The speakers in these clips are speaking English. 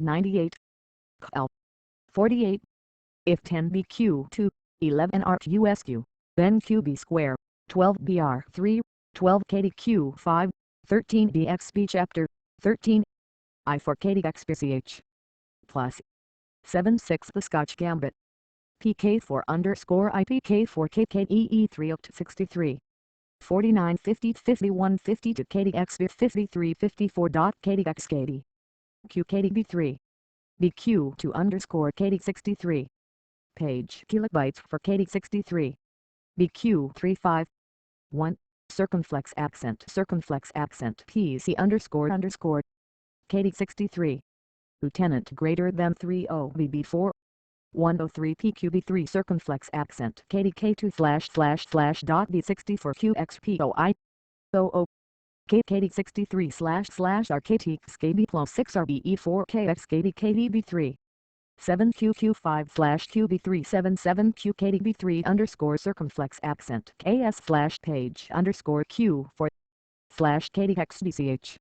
98 L 48. If 10 BQ 2, 11 RQSQ, then QB square, 12 BR3, 12 KDQ 5, 13 BXB chapter, 13 I for KDXBCH, plus 7-6 the Scotch Gambit, PK4 underscore IPK4 KKEE3 up to 63, 49 50 51 50 to KDXB 53 54 dot KDXKD, QKDB3, BQ2 underscore KD63, page kilobytes for KD63, BQ35, 1, circumflex accent PC underscore KD63, lieutenant greater than 30 BB4, 103 PQB3 circumflex accent KDK2 / dot B64 QXPOI, 00, KD63 / RKT KB plus 6 RBE4 KXKD KDB3, 7QQ5 / QB3 77 QKDB3 underscore circumflex accent KS / page underscore Q4 / KDXDCH,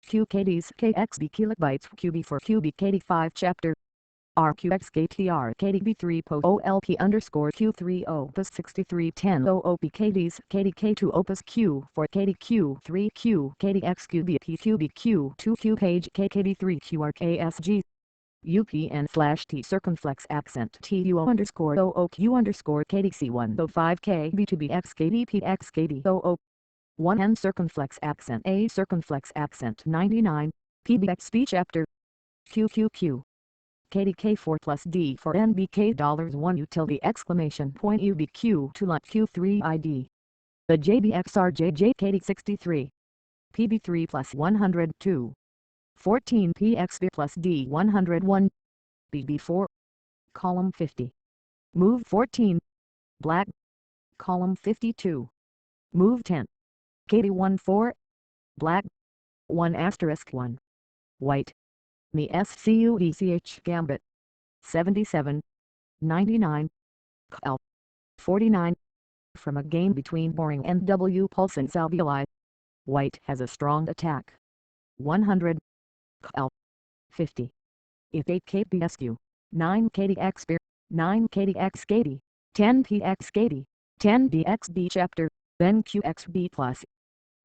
QKDs KXB kilobytes QB4 QB KD5 chapter, RQXKTR KDB3 po OLP underscore Q3 opus 6310 OOPKDs KDK2 opus Q4 KDQ3 Q KDXQB PQBQ2 Q page KKD3 QRKSG, UPN / T circumflex accent TUO underscore OOQ underscore KDC1 05 KB2BX KDPX KD00, 1N circumflex accent A circumflex accent 99, PBXB chapter, QQQ, KDK4 plus D for NBK $1 utility exclamation point UBQ to lot Q3 ID. The JBXRJJ KD63, PB3 plus 102, 14 PXB plus D 101, BB4, column 50, move 14, black, column 52, move 10, KD14, black, 1 asterisk 1, white, the SCUDCH Gambit, 77, 99, L, 49, from a game between Boring and W Pulse and Salvioli. White has a strong attack, 100, L, 50. If 8 KBSQ, 9 KDX Beer, 9 KDX Skady, 10 PX Skady, 10 DXB chapter, then QXB plus,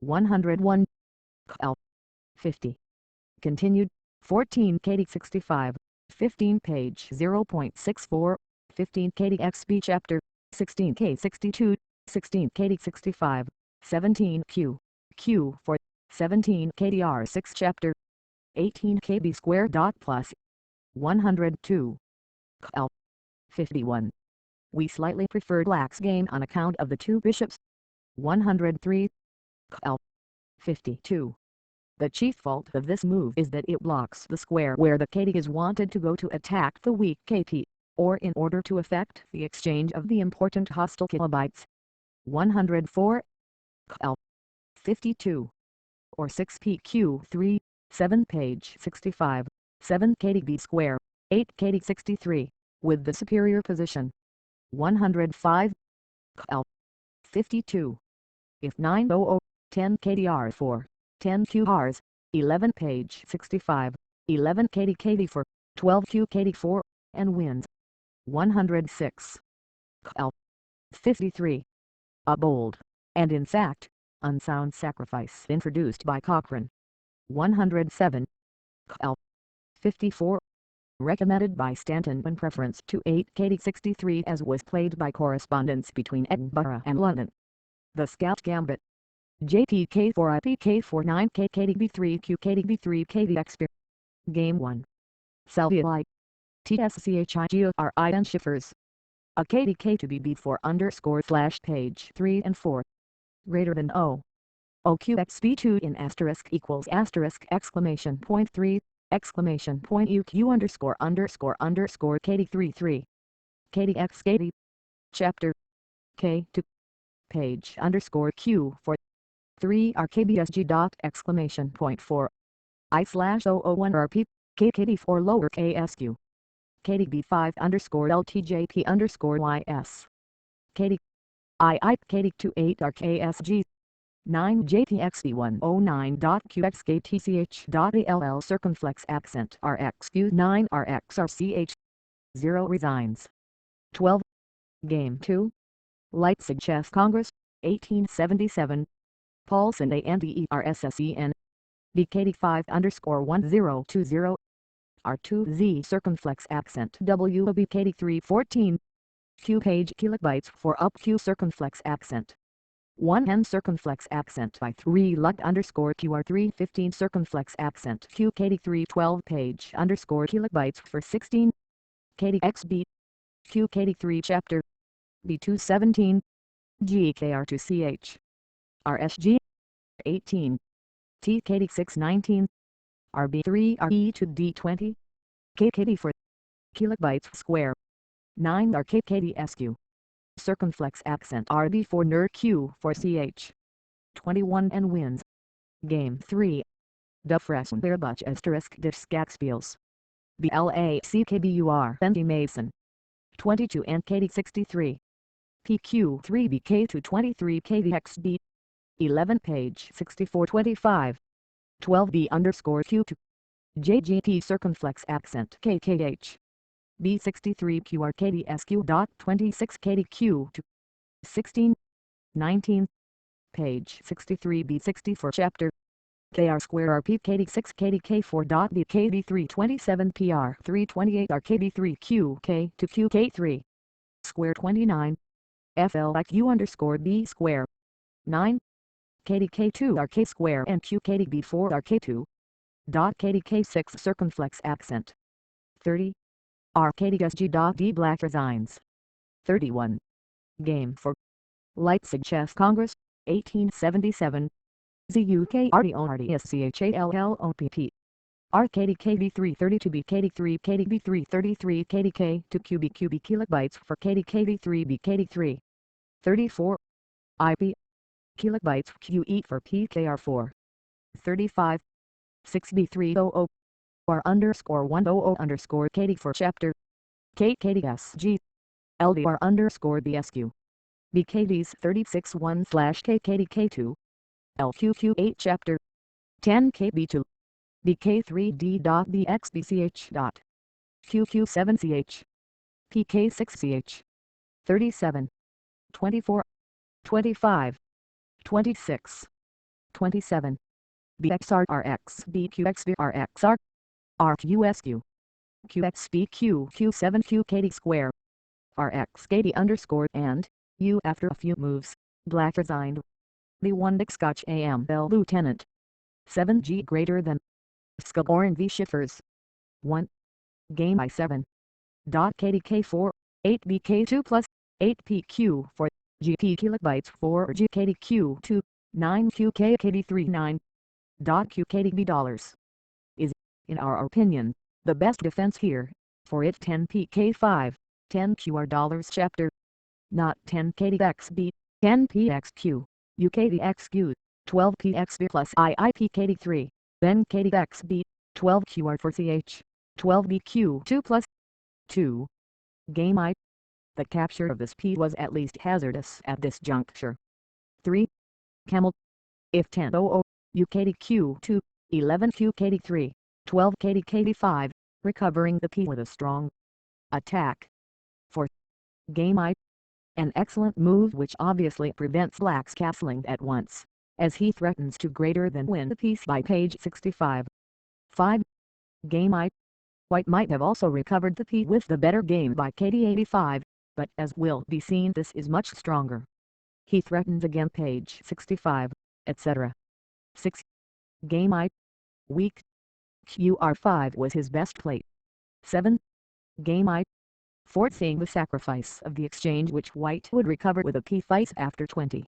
101, L, 50. Continued, 14 KD65, 15 page 0.64, 15 KDXB chapter, 16 K62, 16 KD65, 17 Q for 17 KDR6 chapter, 18 KB square dot plus, 102, L, 51. We slightly prefer black's game on account of the 2 bishops, 103, L, 52. The chief fault of this move is that it blocks the square where the KD is wanted to go to attack the weak KT, or in order to effect the exchange of the important hostile kilobytes. 104, L, 52, or 6 PQ3, 7 page 65, 7 KDB square, 8 KD63, with the superior position. 105, L, 52. If 900, 10 KDR4, 10 QRs, 11 page 65, 11 KD4, 12 QKD4, and wins. 106, L, 53. A bold, and in fact, unsound sacrifice introduced by Cochrane. 107, L, 54. Recommended by Stanton in preference to 8 KD63 as was played by correspondence between Edinburgh and London. The Scout Gambit, JPK4 IPK4 9 KKDB3 QKDB3 KDX. Game 1. Salvioli. TSCHIGORI and Schiffers. A KDK to be B4 underscore / page 3 and 4. Greater than O. OQXB2 in asterisk equals asterisk exclamation point 3, exclamation point UQ underscore KD33. KDX KD. Chapter. K2. Page underscore Q for 3 RKBSG dot exclamation point 4. I/001 RP, KKD4 lower KSQ. KDB5 underscore LTJP underscore YS. KD. KD28 RKSG. 9 JPXB109.QXKTCH.ALL circumflex accent RXQ 9 RXRCH 0 resigns. 12. Game 2. Leipzig Chess Congress, 1877. Paulson ANDERSSEN. BKD5_1020. R2Z circumflex accent WBKD314. Q page kilobytes for up Q circumflex accent. 1N circumflex accent by 3 LUT_QR315 circumflex accent QKD312 page kilobytes for 16. KDXB. QKD3 chapter. B217. GKR2CH. RSG. 18. TKD619. RB3RE to D20. KKD4. Kilobytes square. 9 RKKDSQ. Circumflex accent RB4 NER Q for CH. 21 and wins. Game 3. De Fressenbeerbach des Skatspiels. BLACKBUR Bendy Mason. 22 and KD63. PQ3 BK2 23 KDXB. 11 page 6425. 12B_Q2. JGP circumflex accent KKH. B63 QRKDSQ.26 KDQ2. 16. 19. Page 63 B64 chapter. KR square RPKD6 KDK4.BKD327 PR 328 RKD3 QK to QK3. Square 29. FLIQ_B square. 9. KDK2 RK square and QKDB4 RK2. KDK6 circumflex accent. 30. RKDSG.D black resigns. 31. Game 4. Leipzig Chess Congress, 1877. ZUKRDORDSCHALLOPP. RKDKB332 BKD3 KDB333 KDK to QBQB kilobytes for KDKB3 BKD3. 34. IP. Kilobytes QE for PKR4. 35. 6B300. R_100 KD for chapter. KKDSG. LDR_BSQ. BKDs 36-1/KKDK2. LQQ8 chapter. 10 KB2. BK3D.BXBCH. QQ7CH. PK6CH. 37. 24. 25. 26. 27. BXRRX BQXBRXR. RQSQ. QXBQ Q7 QKD square. RXKD_ and U after a few moves. Black resigned. B1 Dick Scotch AM Bell Lieutenant. 7G greater than. Scaboran v Schiffers. 1. Game I7. KDK4, 8BK2 plus, 8PQ for, GP kilobytes for GKDQ2, 9QKKD3 9. QKDB dollars. Is, in our opinion, the best defense here, for it 10PK5, 10QR dollars chapter. Not 10KDXB, 10PXQ, UKDXQ, 12PXB plus IIPKD3, then KDXB, 12QR for CH, 12BQ2 plus 2. Game I. The capture of this P was at least hazardous at this juncture. 3. Camel. If 10:00, UKDQ2, 11QKD3, 12KDKD5, recovering the P with a strong attack. 4. Game I. An excellent move which obviously prevents Black's castling at once, as he threatens to greater than win the piece by page 65. 5. Game I. White might have also recovered the P with the better game by KD85, but as will be seen this is much stronger. He threatens again page 65, etc. 6. Game I. Weak. QR5 was his best play. 7. Game I. Forcing the sacrifice of the exchange which White would recover with a P fight after 20.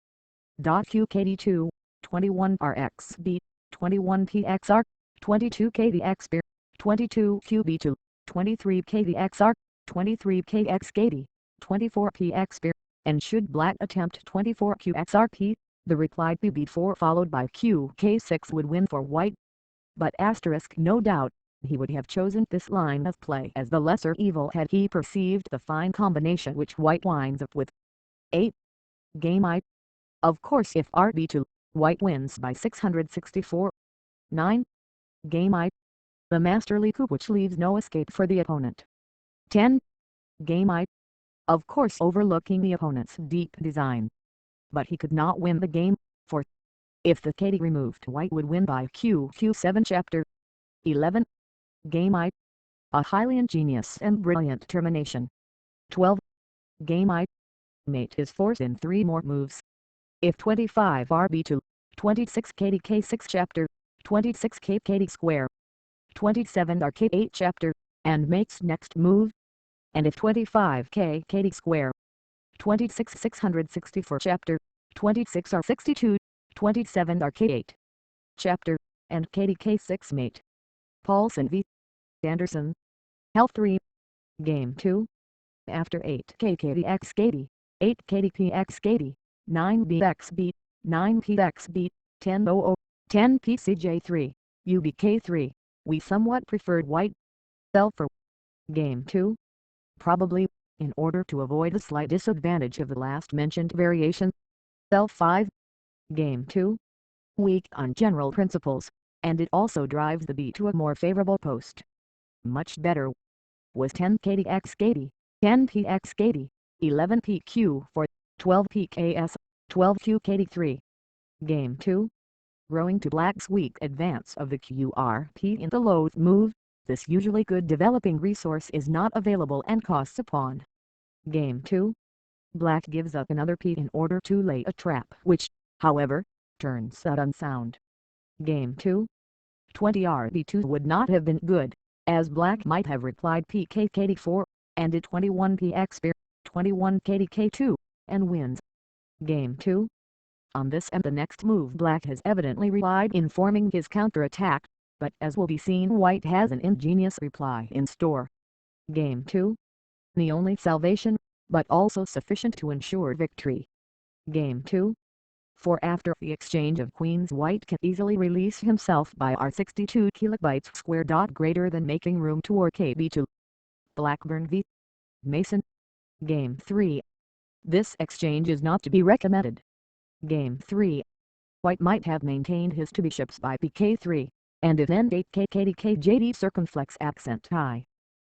QKD2, 21 RXB, 21 PXR, 22 KDXB, 22 QB2, 23 KDXR, 23 KXKD, 24 PXB, and should Black attempt 24 QXRP, the replied PB4 followed by QK6 would win for White. But asterisk no doubt, he would have chosen this line of play as the lesser evil had he perceived the fine combination which White winds up with. 8. Game I. Of course if RB2, White wins by 664. 9. Game I. The masterly coup which leaves no escape for the opponent. 10. Game I. Of course overlooking the opponent's deep design. But he could not win the game, for if the kd removed white would win by Q7. Chapter 11. Game I. A highly ingenious and brilliant termination. 12. Game I. Mate is forced in 3 more moves. If 25 RB2, 26 KDK6 chapter, 26 KD square, 27 RK8 chapter, and makes next move. And if 25 KD square, 26 664 chapter, 26 R62, 27 RK8 chapter, and KDK6 mate. Paulson v. Anderson. Health 3. Game 2. After 8 KKDX KD, 8 KDPX KD, 9 BXB, 9 PXB, 10 OO, 10 PCJ3, UBK3, we somewhat preferred white. Fell for Game 2. Probably, in order to avoid the slight disadvantage of the last mentioned variation. Fell 5. Game 2. Weak on general principles, and it also drives the b to a more favorable post. Much better was 10 KDX KD, 10 PX KD, 11 PQ for 12 PKS, 12 QKD3. Game 2. Growing to black's weak advance of the QRP in the loath move, this usually good developing resource is not available and costs a pawn. Game 2. Black gives up another p in order to lay a trap which, however, turns out unsound. Game 2. 20 RB2 would not have been good, as black might have replied PK KD4, and it 21 PX 21 KDK2, and wins. Game 2. On this and the next move black has evidently relied in forming his counter-attack, but as will be seen white has an ingenious reply in store. Game 2. The only salvation, but also sufficient to ensure victory. Game 2. For after the exchange of queens white can easily release himself by R62 kilobytes square dot greater than making room to or KB2. Blackburn v. Mason. Game 3. This exchange is not to be recommended. Game 3. White might have maintained his two bishops by PK3, and if then 8 KKDKJD circumflex accent high.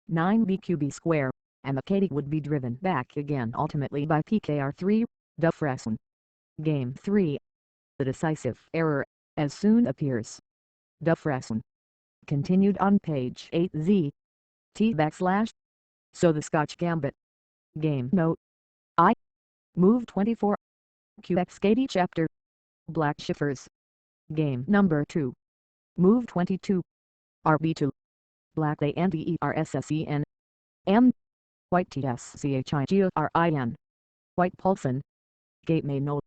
9 BQB square, and the KD would be driven back again ultimately by PKR3, Dufresne. Game 3. The decisive error, as soon appears. Dufresne. Continued on page 8Z. T/. So the Scotch Gambit. Game note. I. Move 24. QXKD chapter. Black Schiffers. Game number 2. Move 22. RB2. Black ANDERSSEN. M. White TSCHIGORIN. White Paulson. Gate may note.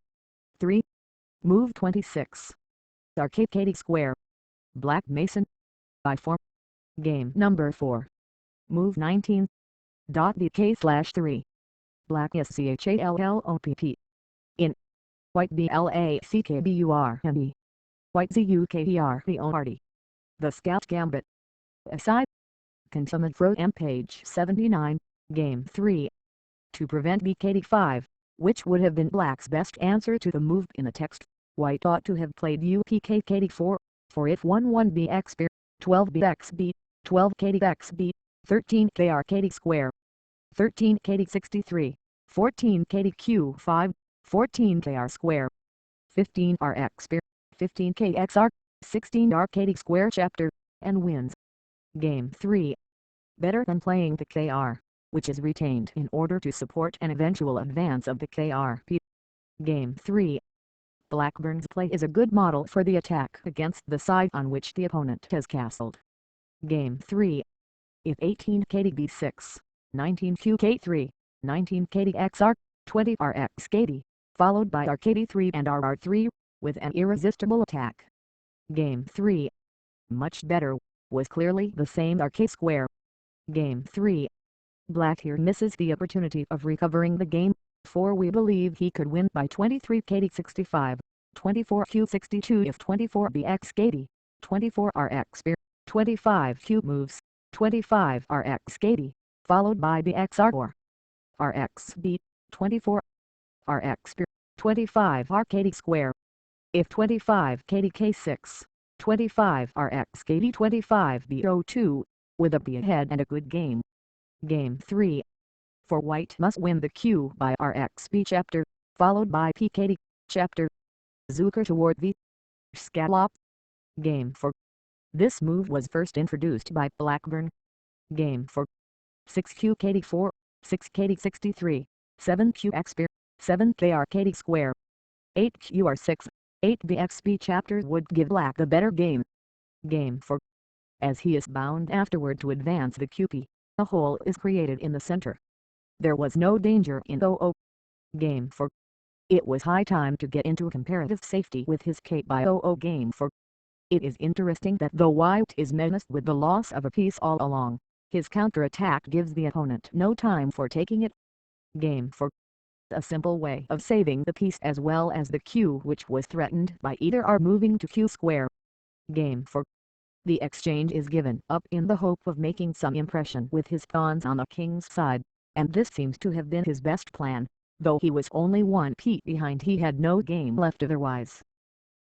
3. Move 26. RKKD square. Black Mason. By form. Game number 4. Move 19. BK/3. Black SCHALLOPP. In. White BLACKBURME. White ZUKERPORT. The Scout Gambit. Aside. Consummate from page 79, Game 3. To prevent BKD5, which would have been black's best answer to the move in the text, white ought to have played UPKKD4, for if 11BXB, 12BXB, 12KDXB, 13KRKD square, 13KD63, 14KDQ5, 14KR square, 15RX, 15KXR, 16RKD square chapter, and wins. Game 3. Better than playing the KR, which is retained in order to support an eventual advance of the KRP. Game 3. Blackburn's play is a good model for the attack against the side on which the opponent has castled. Game 3. If 18 KDB6, 19 QK3, 19 KDXR, 20 RX KD, followed by RKD3 and RR3, with an irresistible attack. Game 3. Much better, was clearly the same RK square. Game 3. Black here misses the opportunity of recovering the game, for we believe he could win by 23 KD65, 24 Q62 if 24 BX KD, 24 RX 25 Q moves, 25 RX KD, followed by BXR or RX beat, 24 RX 25 RKD square. if 25 KDK6, 25 RX KD25 BO2, with a P ahead and a good game. Game 3. For white must win the Q by RXB chapter, followed by PKD chapter. Zucker toward the scallop. Game 4. This move was first introduced by Blackburn. Game 4. 6Q KD4, 6KD63, 7QX spear, 7KR KD square. 8QR6, 8BXB chapter would give black the better game. Game 4. As he is bound afterward to advance the QP, a hole is created in the center. There was no danger in 00. Game 4. It was high time to get into comparative safety with his K by 00. Game 4. It is interesting that though white is menaced with the loss of a piece all along, his counterattack gives the opponent no time for taking it. Game 4. A simple way of saving the piece as well as the Q which was threatened by either are moving to Q square. Game 4. The exchange is given up in the hope of making some impression with his pawns on the king's side, and this seems to have been his best plan, though he was only one piece behind. He had no game left otherwise.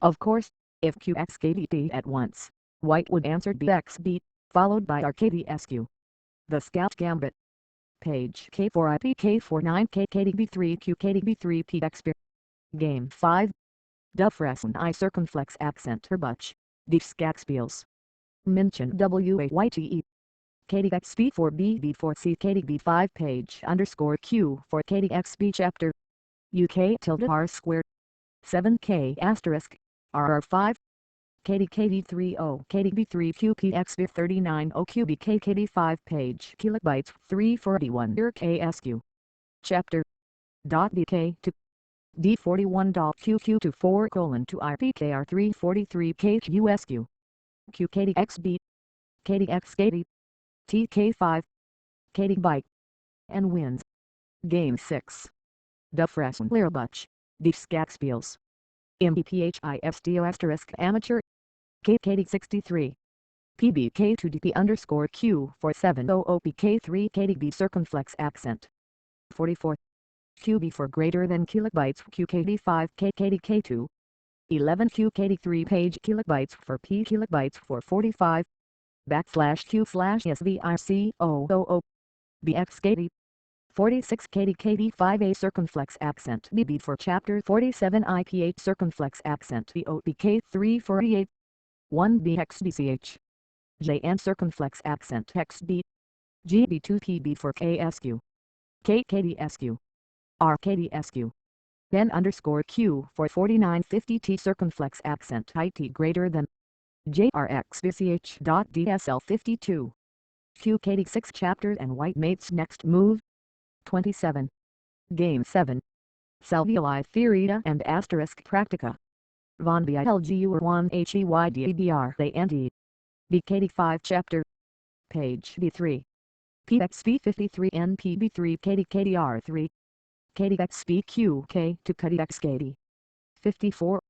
Of course, if QX KDP at once, white would answer BXB, followed by RKDSQ. The Scout Gambit. Page K4 IPK49 KKDB3 QKDB3 PX spear. Game 5. Dufresne I circumflex accent Herbuch. Die Skakspiels. München WAYTE. KDXB 4 BB4 C KDB5 page underscore Q for KDXB chapter. UK tilde R squared. 7K asterisk. RR5. KDKD30 KDB3 QPX 39 OQB KKD5 page kilobytes 341 KSQ. Chapter. .BK to D41 QQ to 4 2 IPKR 343 KQSQ. QKDXB. KDXKD. TK5. KD bike. And wins. Game 6. Dufresne Leerbuch. Die Skakspiels. MBPHISTO amateur. KKD63. PBK2DP underscore Q for 700PK3 KDB circumflex accent. 44. QB for greater than kilobytes QKD5 KKDK2. 11 QKD3 page kilobytes for P kilobytes for 45. /Q/SVICO00. BXKD. 46 KDKD5A circumflex accent BB for chapter 47 IP8 circumflex accent BOBK3 48. 1 BXDCH. JN circumflex accent XB. GB2PB for KSQ. KKDSQ. RKDSQ. Then underscore Q for 4950T circumflex accent IT greater than. JRXBCH.DSL52. QKD6 chapter and white mate's next move. 27. Game 7. Salvioli Theoreta and Asterisk Practica. Von BILGU or 1 HEYDBR they and BKD5 chapter. Page B3. PXB53 NPB3 KDKDR3. KDXBQK to KDXKD. 54.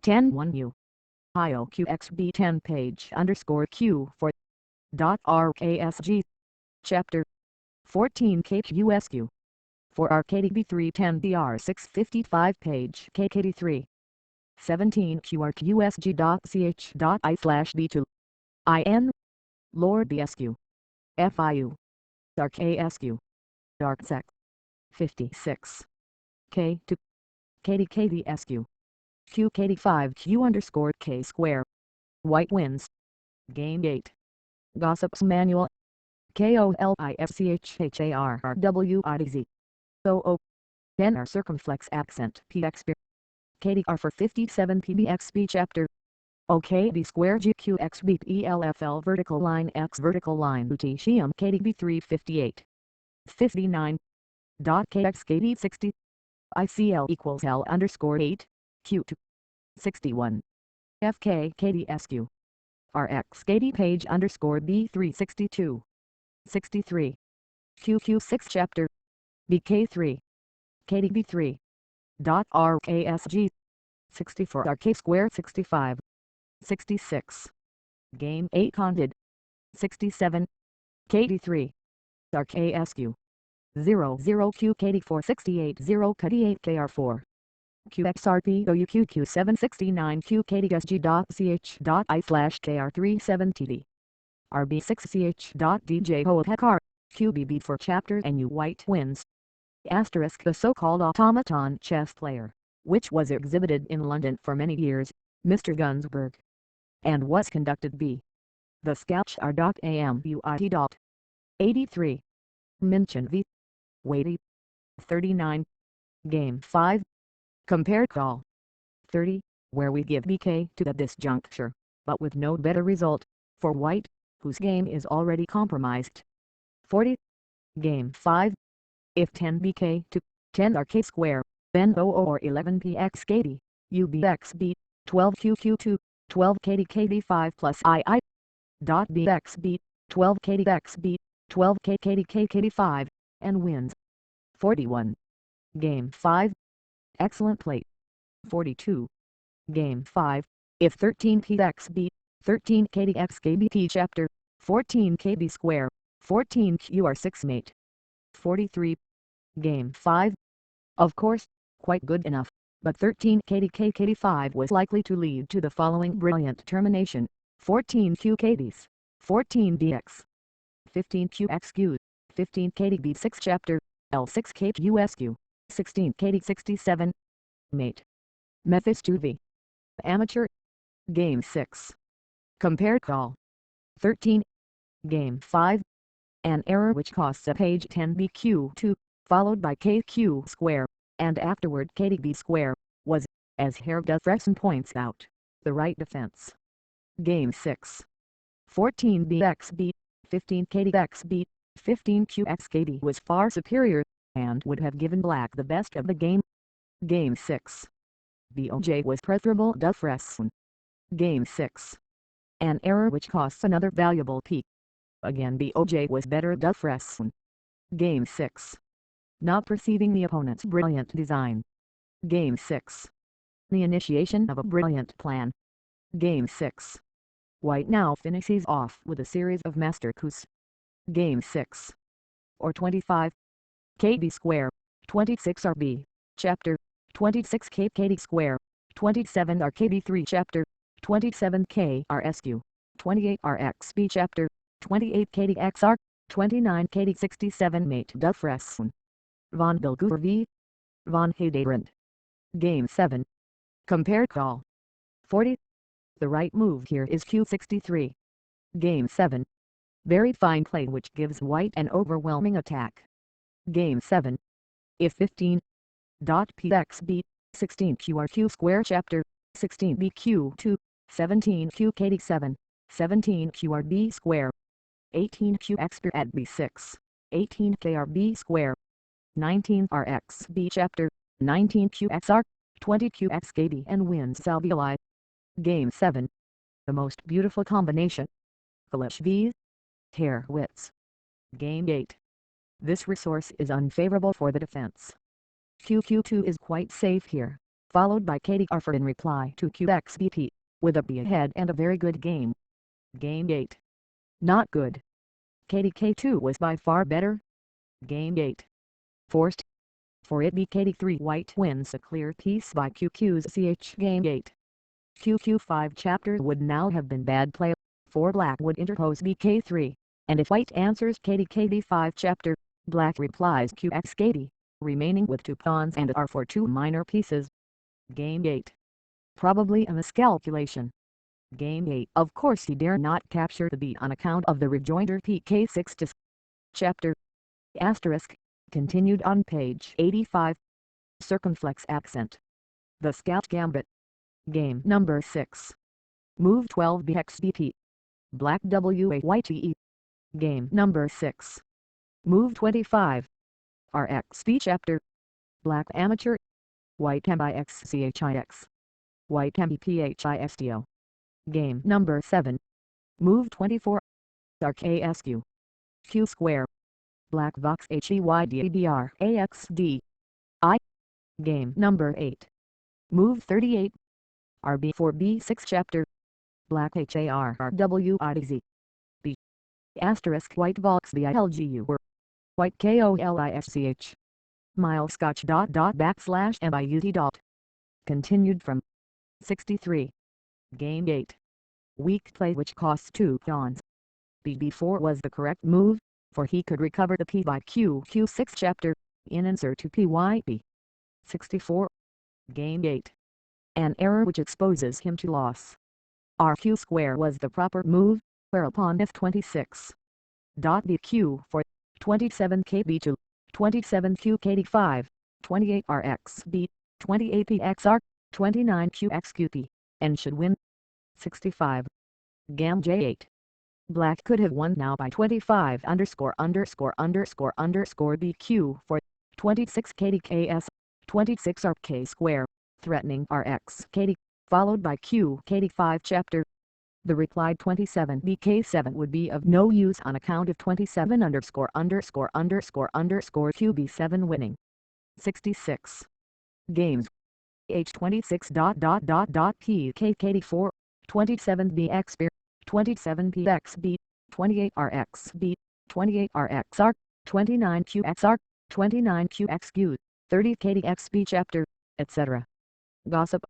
10-1U. IOQXB10 page underscore Q for. RKSG. Chapter. 14 KQSQ. For RKDB3 10DR655 page KKD3. 17 QRQSG.ch.I/B2. IN. Lord BSQ. FIU. ARKSQ. ARKSEC. 56. K to KDKDSQ. QKD5 Q underscore K square. White wins. Game 8. Gossip's Manual. KOLIFCHHARRWIDZ. 00. 10 R circumflex accent PX spear. KDR for 57 PBXB chapter. OKD square GQXB ELFL vertical line X vertical line Lutetium KDB 358. 59. KXKD 60. ICL equals L underscore 8. Q2. 61. FKKDSQ. RXKD page underscore B362. 63. QQ6 chapter. BK3. KDB3. RKSG. 64 RK square 65. 66. Game 8 conded. 67. KD3. RKSQ. 00 QKD4 68 0 KD8 KR4. QXRPOUQQ769QKDSG.ch.I/KR370D RB6CH.DJ Hohekar QBB for chapter and U white wins. Asterisk the so-called automaton chess player, which was exhibited in London for many years, Mr. Gunsberg, and was conducted b. The sketch R.AMUIT. 83. Minchin v. Weighty. 39. Game 5. Compare call. 30, where we give BK to at this juncture, but with no better result, for white, whose game is already compromised. 40. Game 5. If 10 BK to 10 RK square, then 0 or 11 PX KD, UBX beat, 12 QQ2, 12 KDKD5 plus II. Dot BX beat, 12 KDX beat, 12 KKDKKD5, and wins. 41. Game 5. Excellent play. 42. Game 5. If 13 PX beat, 13 KDX KBT chapter, 14 KB square, 14 QR6 mate. 43. Game 5. Of course, quite good enough, but 13 KDK-KD5 was likely to lead to the following brilliant termination: 14 QKDs, 14 DX, 15 QXQ, 15 KDB6 chapter, L6 KQSQ, 16 KD67, mate. Methods 2V. Amateur. Game 6. Compare call. 13. Game 5. An error which costs a page 10 BQ2, followed by KQ square, and afterward KDB square, was, as Herr Dufresne points out, the right defense. Game 6. 14 BX beat, 15 KDX beat, 15 QXKD was far superior, and would have given black the best of the game. Game 6. BOJ was preferable Dufresne. Game 6. An error which costs another valuable piece. Again BOJ was better Dufresne. Game 6. Not perceiving the opponent's brilliant design. Game 6. The initiation of a brilliant plan. Game 6. White now finishes off with a series of master coups. Game 6. Or 25. KD square, 26 RB, chapter, 26 KD square, 27 RKB3 chapter, 27 KRSQ, 28 RXB chapter, 28 KDXR, 29 KD67 mate Dufresne. Von Bilguer v. Von Heyderand. Game 7. Compare call. 40. The right move here is Q63. Game 7. Very fine play which gives white an overwhelming attack. Game 7. If 15. PX beat, 16 QRQ square chapter, 16 BQ2, 17 QKD7, 17 QRB square, 18 QX at B6, 18 KRB square, 19 RXB chapter, 19 QXR, 20 QXKD and wins Salvioli. Game 7. The most beautiful combination. Kalish v. Herwitz. Game 8. This resource is unfavorable for the defense. QQ2 is quite safe here, followed by KDR in reply to QXBT, with a B ahead and a very good game. Game 8. Not good. KDK2 was by far better. Game 8. Forced. For it BKD3 white wins a clear piece by QQ's CH Game 8. QQ5 chapter would now have been bad play, for black would interpose BK3, and if white answers KD5 chapter, black replies QXKD, remaining with 2 pawns and R for 2 minor pieces. Game 8. Probably a miscalculation. Game 8. Of course he dare not capture the beat on account of the rejoinder PK6 to chapter. Asterisk. Continued on page 85. Circumflex accent. The Scout Gambit. Game number 6. Move 12 BXBT. Black WAYTE. Game number 6. Move 25. RXB chapter. Black amateur. White MIXCHIX. White MBPHISTO. Game number 7. Move 24. RKSQ. Q square. Black Vox HEYDADR AXD. I. Game number 8. Move 38. RB4B6 chapter. Black HARRWIDZ. B. Asterisk white Vox BILGU or white KOLISCH. Milescotch .. MIUT Continued from 63. Game 8. Weak play which costs 2 pawns. B4 was the correct move, for he could recover the P by Q6 chapter, in answer to PYP. 64. Game 8. An error which exposes him to loss. RQ square was the proper move, whereupon F26. BQ for 27KB2, 27QKD5, 28RXB, 28PXR, 29QXQP, and should win. 65. Gam J8. Black could have won now by 25 BQ for 26 KDKS, 26 RK square, threatening RX KD, followed by Q KD5 chapter. The replied 27 BK7 would be of no use on account of 27 QB7 winning. 66. Games. H26 PKKD4, 27 BXB, 27 PXB, 28 RXB, 28 RXR, 29 QXR, 29 QXQ, 30 KDXB chapter, etc. Gossip.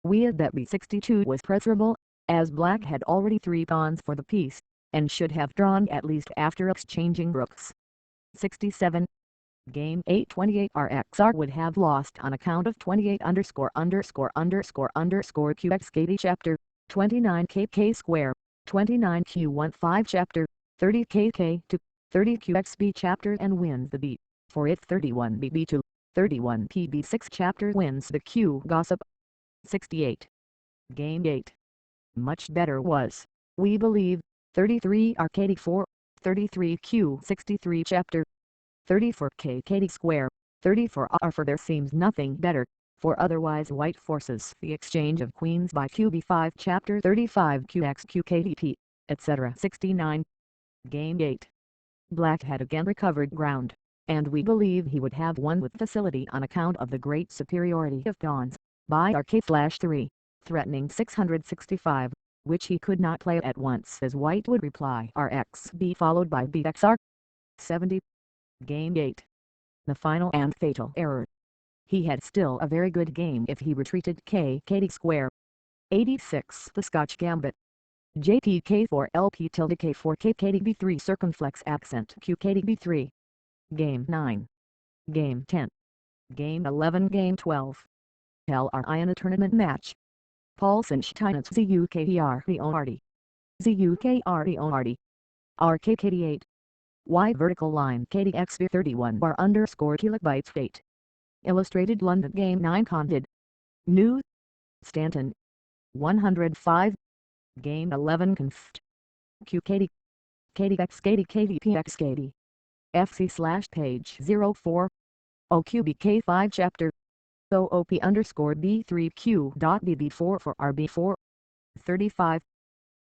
We had that B62 was preferable, as Black had already 3 pawns for the piece, and should have drawn at least after exchanging rooks. 67. Game 8 28 RXR would have lost on account of 28 QXKD chapter, 29 KK square, 29 Q15 chapter, 30 KK to 30 QXB chapter and wins the beat, for if 31 BB2, 31 PB6 chapter wins the Q gossip. 68. Game 8. Much better was, we believe, 33 RKD4, 33 Q63 chapter, 34 KKD square, 34 R for there seems nothing better, for otherwise white forces the exchange of queens by QB5 chapter 35 QXQKDP, etc. 69. Game 8. Black had again recovered ground, and we believe he would have won with facility on account of the great superiority of pawns, by RK/3, threatening 665, which he could not play at once as white would reply RXB followed by BXR. 70. Game 8. The final and fatal error. He had still a very good game if he retreated KKD square. 86. The Scotch Gambit. JPK4 LP tilde K4 KKDB3 circumflex accent QKDB3. Game 9. Game 10. Game 11 Game 12. LRI in a tournament match. Paulson Steinitz ZUKR Leonardi. ZUKR Leonardi. RKKD8. Y vertical line KDXB31 bar underscore kilobytes 8. Illustrated London Game 9 Condid. New. Stanton. 105. Game 11 Conft. QKD. KDX KD KDPX KD. FC/page 04. OQBK5 chapter. OOP underscore B3Q.BB4 for RB4. 35.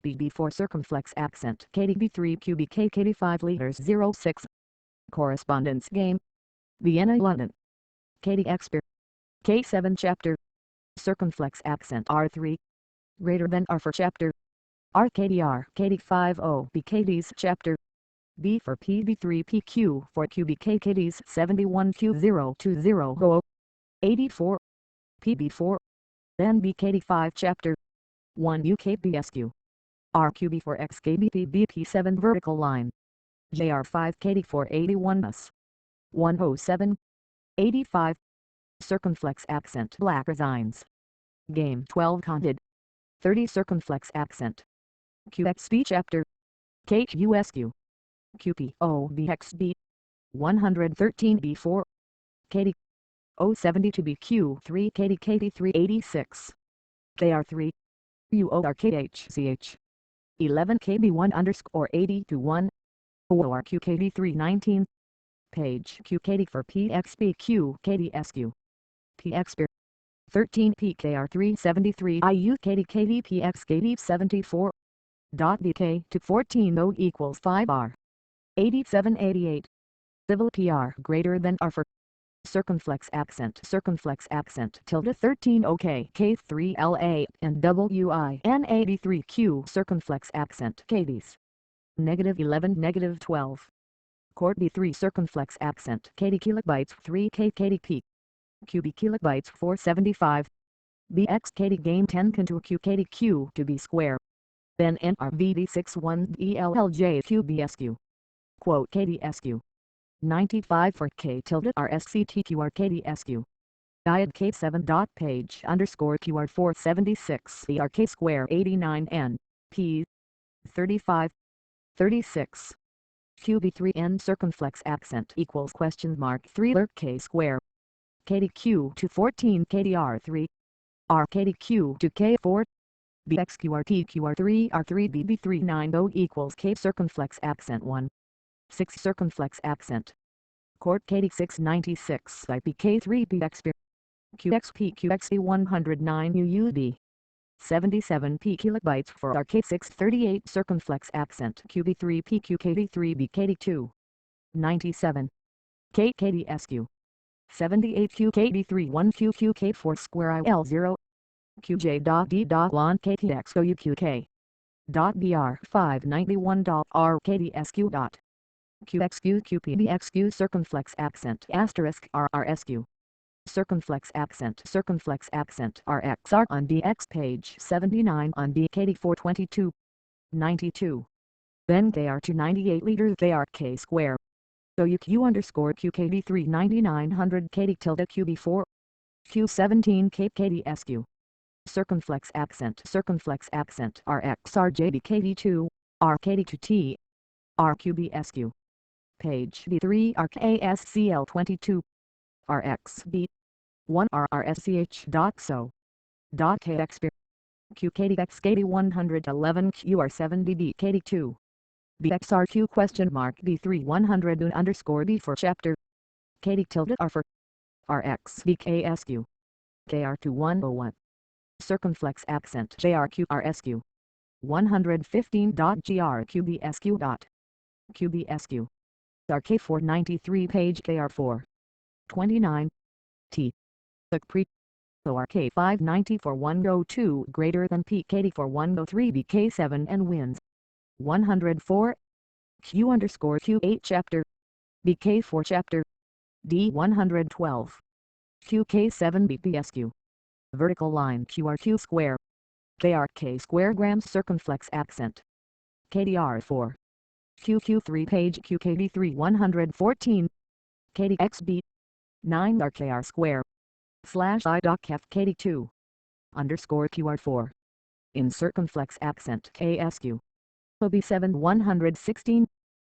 BB4 circumflex accent KDB3 QBK KD5 liters 06. Correspondence game. Vienna London. KDX K7 chapter. Circumflex accent R3. Greater than R for chapter. RKDR KD50 BKD's chapter. B for PB3 PQ for QBK KD's 71 Q020 84. PB4. Then BKD5 chapter. 1 UKBSQ. RQB for XKBP BP7 vertical line. JR5 KD4 81 US. 107. 85. Circumflex accent Black resigns. Game 12 Condid. 30 circumflex accent. QXB chapter. KQSQ. QPOBXB. 113 B4. KD. 072 BQ3 KD KD3 86. KR3. UORKHCH. 11 KB1 underscore 80 to 1. ORQKD3 19. Page QKD for PXBQ KDSQ. PXB. 13 PKR3 73 IUKD KD PXKD 74. BK to 14 O equals 5R. 87 88. Civil PR greater than R for circumflex accent tilde 13 OK K3 LA and WI N83Q circumflex accent KDs. Negative 11 negative 12. Court B3 circumflex accent KD kilobytes 3 K KDP. QB kilobytes 475. bx kd game 10 into q kd q to b square. Then nrvd 61 ellj q bsq. Quote kdsq. 95 for k tilde rsctqr kdsq. Diad k7 dot page underscore qr 476 erk square 89 n p 35 36 qb3 n circumflex accent equals question mark 3 lurk k square kdq to 14 kdr3 r kdq to k4 bxqrtqr3 r3 bb3 90 equals k circumflex accent 1 6 circumflex accent court kd6 96 ipk3 bxp qxp qxp 109 uub 77 p kilobytes for rk6 38 circumflex accent qb3 pqkd3 bkd2 97 k kdsq 78 qkd3 1 qqk4 square il0 qj.d.lon ktxouqk dot br 591 r kdsq dot qxq qpbxq circumflex accent asterisk rrsq circumflex accent rxr on bx page 79 on bkd 422 92 then kr to 98 liters kr k square ouq underscore qkd 3 9900 kd tilde qb4 q17 k kdsq circumflex accent rxr jdkd2 rkd2t rqbsq page b3 rkscl 22 rxb 1 rrsch.so .kxp qkdxkd 111 qr7 bbkd2 bxrq question mark b3 100 underscore b for chapter kd tilde r for rx bksq kr2 101 circumflex accent jrqrsq 115.grqbsq. qbsq rk493 page kr4 29 t pre ORK590 for 102 greater than PKD for 103 BK7 and wins 104 Q underscore Q8 chapter BK4 chapter D112 QK7 BPSQ vertical line QRQ square KRK square grams circumflex accent KDR4 QQ3 page QKD3 114 KDXB 9 RKR square slash I doc KD2 underscore QR4 in circumflex accent KSQ OB7 116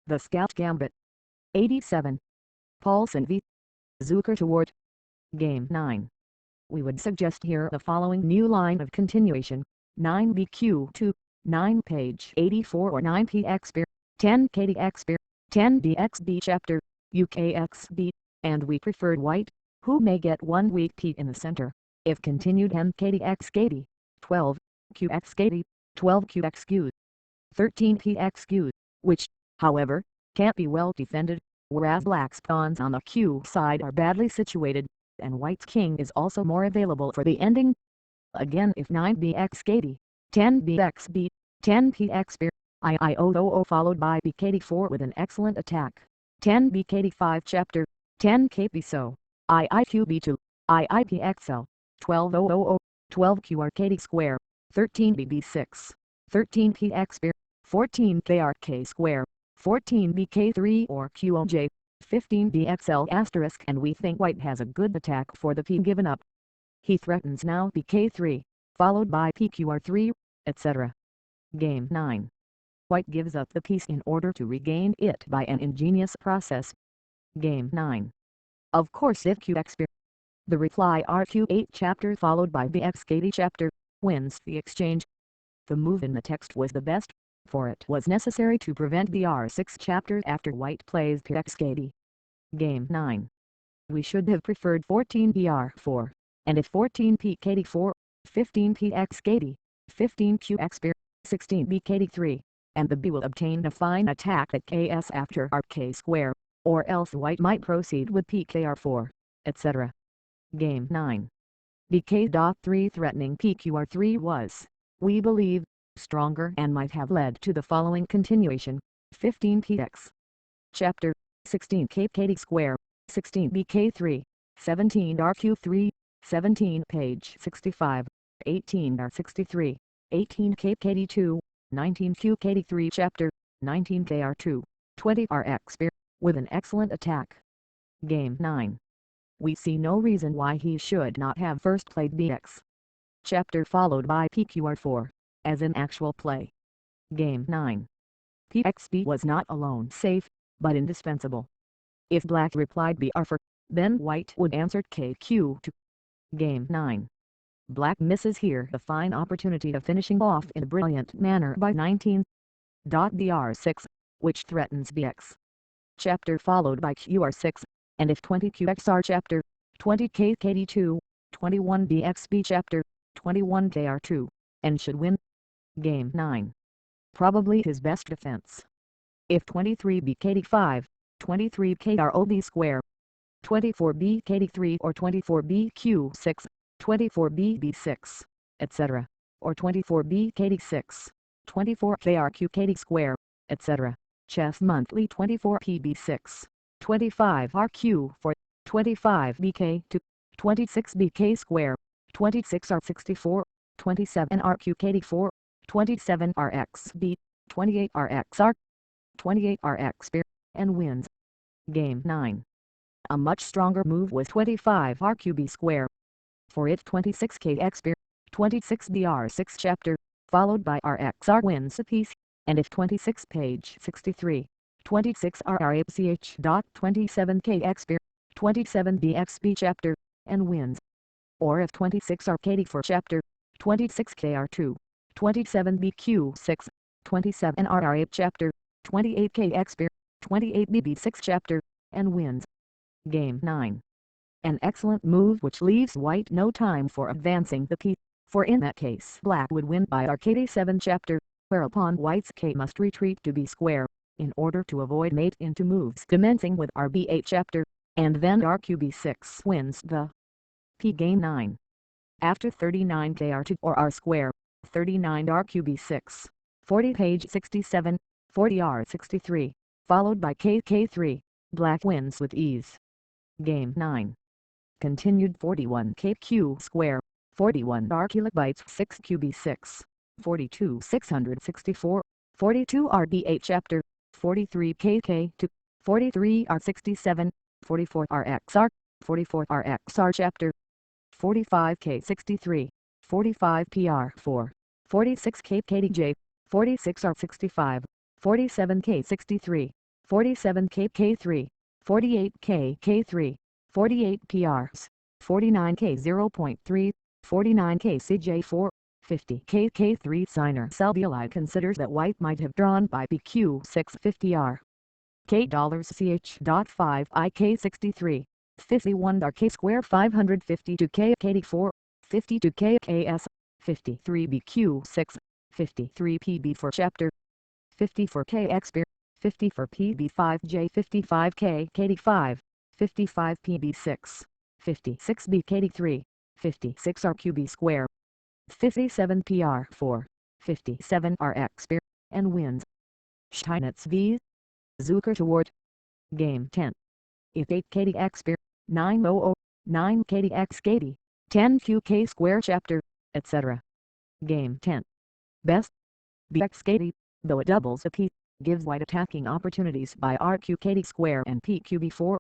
The Scout Gambit 87 Paulson v. Zucker toward Game 9. We would suggest here the following new line of continuation 9BQ2 9 page 84 or 9PX 10 KDX 10 DXB chapter UKXB and we preferred white who may get 1 week P in the center if continued MKDX 12 QX 12 QXQ 13 PXQ which however can't be well defended whereas black's pawns on the Q side are badly situated and white's king is also more available for the ending. Again if 9BX 10 BXB 10 PX IIO followed by BKD4 with an excellent attack 10 BKD5 chapter 10 KP so IIQB2 IIPXL 12 12 QRKD square 13 BB6 13 PX 14 KRK square 14 BK3 or QOJ 15 BXL asterisk and we think white has a good attack for the P given up. He threatens now BK3 followed by PQR3 etc. Game 9. White gives up the piece in order to regain it by an ingenious process. Game 9. Of course if QX the reply RQ8 chapter followed by BXKD chapter wins the exchange. The move in the text was the best, for it was necessary to prevent the R6 chapter after white plays PXKD. Game 9. We should have preferred 14 BR4, and if 14 PKD4, 15 PXKD, 15 QX 16 BKD3, and the B will obtain a fine attack at KS after RK square, or else white might proceed with PKR4, etc. Game 9. BK.3 threatening PQR3 was, we believe, stronger and might have led to the following continuation, 15 PX. Chapter, 16 KKD square, 16 BK3, 17 RQ3, 17 page 65, 18 R 63, 18 KKD2, 19 QKD3 chapter, 19 KR2, 20 RX Spear, with an excellent attack. Game 9. We see no reason why he should not have first played BX. Chapter followed by PQR4, as in actual play. Game 9. PXB was not alone safe, but indispensable. If black replied BR4, then white would answer KQ2. Game 9. Black misses here the fine opportunity of finishing off in a brilliant manner by 19. BR6, which threatens BX. Chapter followed by QR6, and if 20 QXR chapter, 20 KKD2, 21 BXB chapter, 21 KR2, and should win. Game 9. Probably his best defense. If 23 BKD5, 23 KROB square, 24 BKD3 or 24 BQ6, 24 BB6, etc., or 24 BKD6, 24 KRQKD square, etc. Chess Monthly 24 PB6, 25 RQ4, 25 BK2, 26 BK square, 26 R64, 27 RQKD4, 27 RXB, 28 RXR, 28 RX Spear, and wins. Game 9. A much stronger move was 25 RQB square. For it 26 KX Spear, 26 BR6 chapter, followed by RXR wins a piece, and if 26 page 63, 26 RRAPCH. 27 KX Spear, 27 BXB chapter, and wins. Or if 26 RKD4 chapter, 26 KR2, 27 BQ6, 27 RRA chapter, 28 KX Spear, 28 BB6 chapter, and wins. Game 9. An excellent move which leaves white no time for advancing the piece, for in that case black would win by RKD7 chapter, whereupon white's K must retreat to B square, in order to avoid mate into moves commencing with RB8 chapter, and then RQB6 wins the P. Game 9. After 39 KR2 or R square, 39 RQB6, 40 page 67, 40 R63, followed by KK3, black wins with ease. Game 9. Continued 41 KQ square, 41 R kilobytes 6 QB6, 42 664, 42 RB8 chapter, 43 KK2, 43 R67, 44 RXR, 44 RXR chapter, 45 K63, 45 PR4, 46 KKDJ, 46 R65, 47 K63, 47 KK3, 48 KK3, 48 PRs, 49 K0.3, 49 KCJ4, 50 KK3 signer Selbuli considers that white might have drawn by BQ650R. K$CH.5 IK63, 51 RK square 552 KKD4, 52 KKS, 53 BQ6, 53 PB4 chapter, 54 KX Beer, 54 PB5J, 55 KKD5, 55 PB6, 56 BKD3, 56 RQB square, 57 PR4, 57 RX Beer, and wins. Steinitz v. Zucker toward. Game 10. If 8 KDX Beer, 900, 9 KDX KD, 10 QK square chapter, etc. Game 10. Best. BX KD, though it doubles a piece, gives white attacking opportunities by RQKD square and PQB4.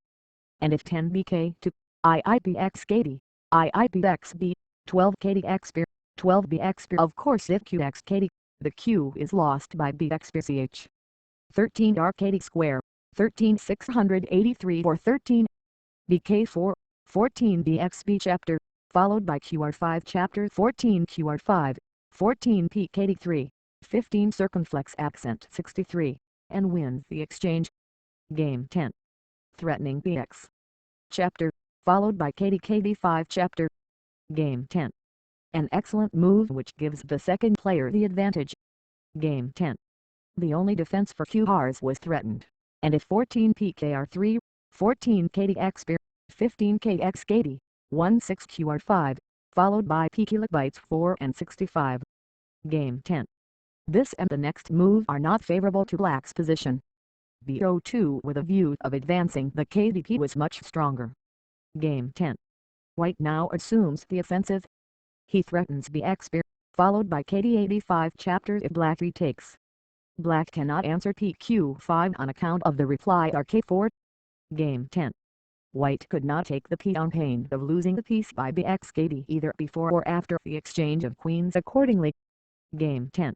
And if 10 BK2, IIPX KD, IIPXB, 12 KDX Beer, 12 BX Beer. Of course if QX KD, the Q is lost by BX Beer CH. 13 RKD square, 13 683 or 13 BK4, 14 BXB chapter, followed by QR5 chapter 14 QR5, 14 PKD3, 15 circumflex accent 63, and wins the exchange. Game 10. Threatening BX chapter, followed by KD5 chapter. Game 10. An excellent move which gives the second player the advantage. Game 10. The only defense for QRs was threatened, and if 14 PKR3, 14 KDX Beer, 15 KX KD, 16 QR5, followed by P kilobytes 4 and 65. Game 10. This and the next move are not favorable to black's position. BO2 with a view of advancing the KDP was much stronger. Game 10. White now assumes the offensive. He threatens bx, followed by kd85 chapters if Black retakes. Black cannot answer pq5 on account of the reply rk4. Game 10. White could not take the p on pain of losing the piece by bx kd either before or after the exchange of queens accordingly. Game 10.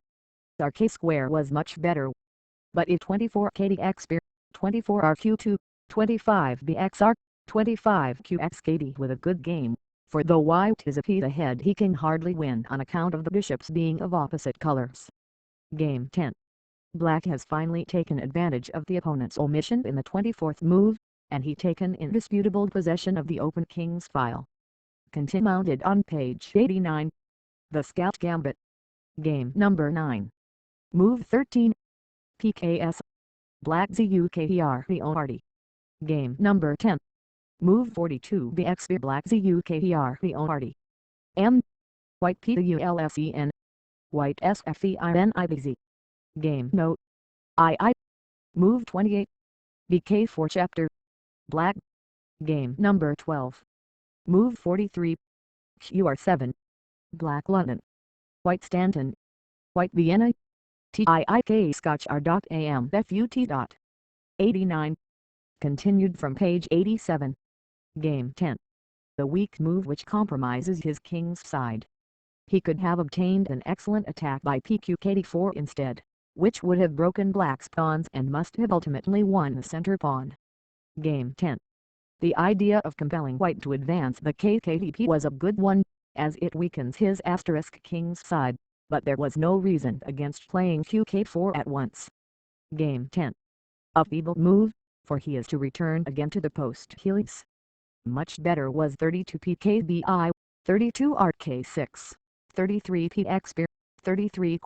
Rk square was much better, but if 24 kdx, 24 rq2, 25 bxr, 25 qx kd with a good game, for though white is a piece ahead he can hardly win on account of the bishops being of opposite colors. Game 10. Black has finally taken advantage of the opponent's omission in the 24th move, and he taken indisputable possession of the open king's file. Mounted on page 89. The Scout Gambit. Game number 9. Move 13. PKS. Black ZUKER. Game number 10. Move 42 BX Black ZUKER. M. White PULSEN. White SFEINIBZ. Game note. II. Move 28. BK4 chapter. Black. Game number 12. Move 43. QR7. Black London. White Stanton. White Vienna. TIIK Scotch R.AM FUT. 89. Continued from page 87. Game 10. The weak move which compromises his king's side. He could have obtained an excellent attack by PQ-KD4 instead, which would have broken Black's pawns and must have ultimately won the center pawn. Game 10. The idea of compelling White to advance the KKDP was a good one, as it weakens his king's side, but there was no reason against playing QK4 at once. Game 10. A feeble move, for he is to return again to the post helix. Much better was 32 PKBI, 32 RK6, 33 PX, 33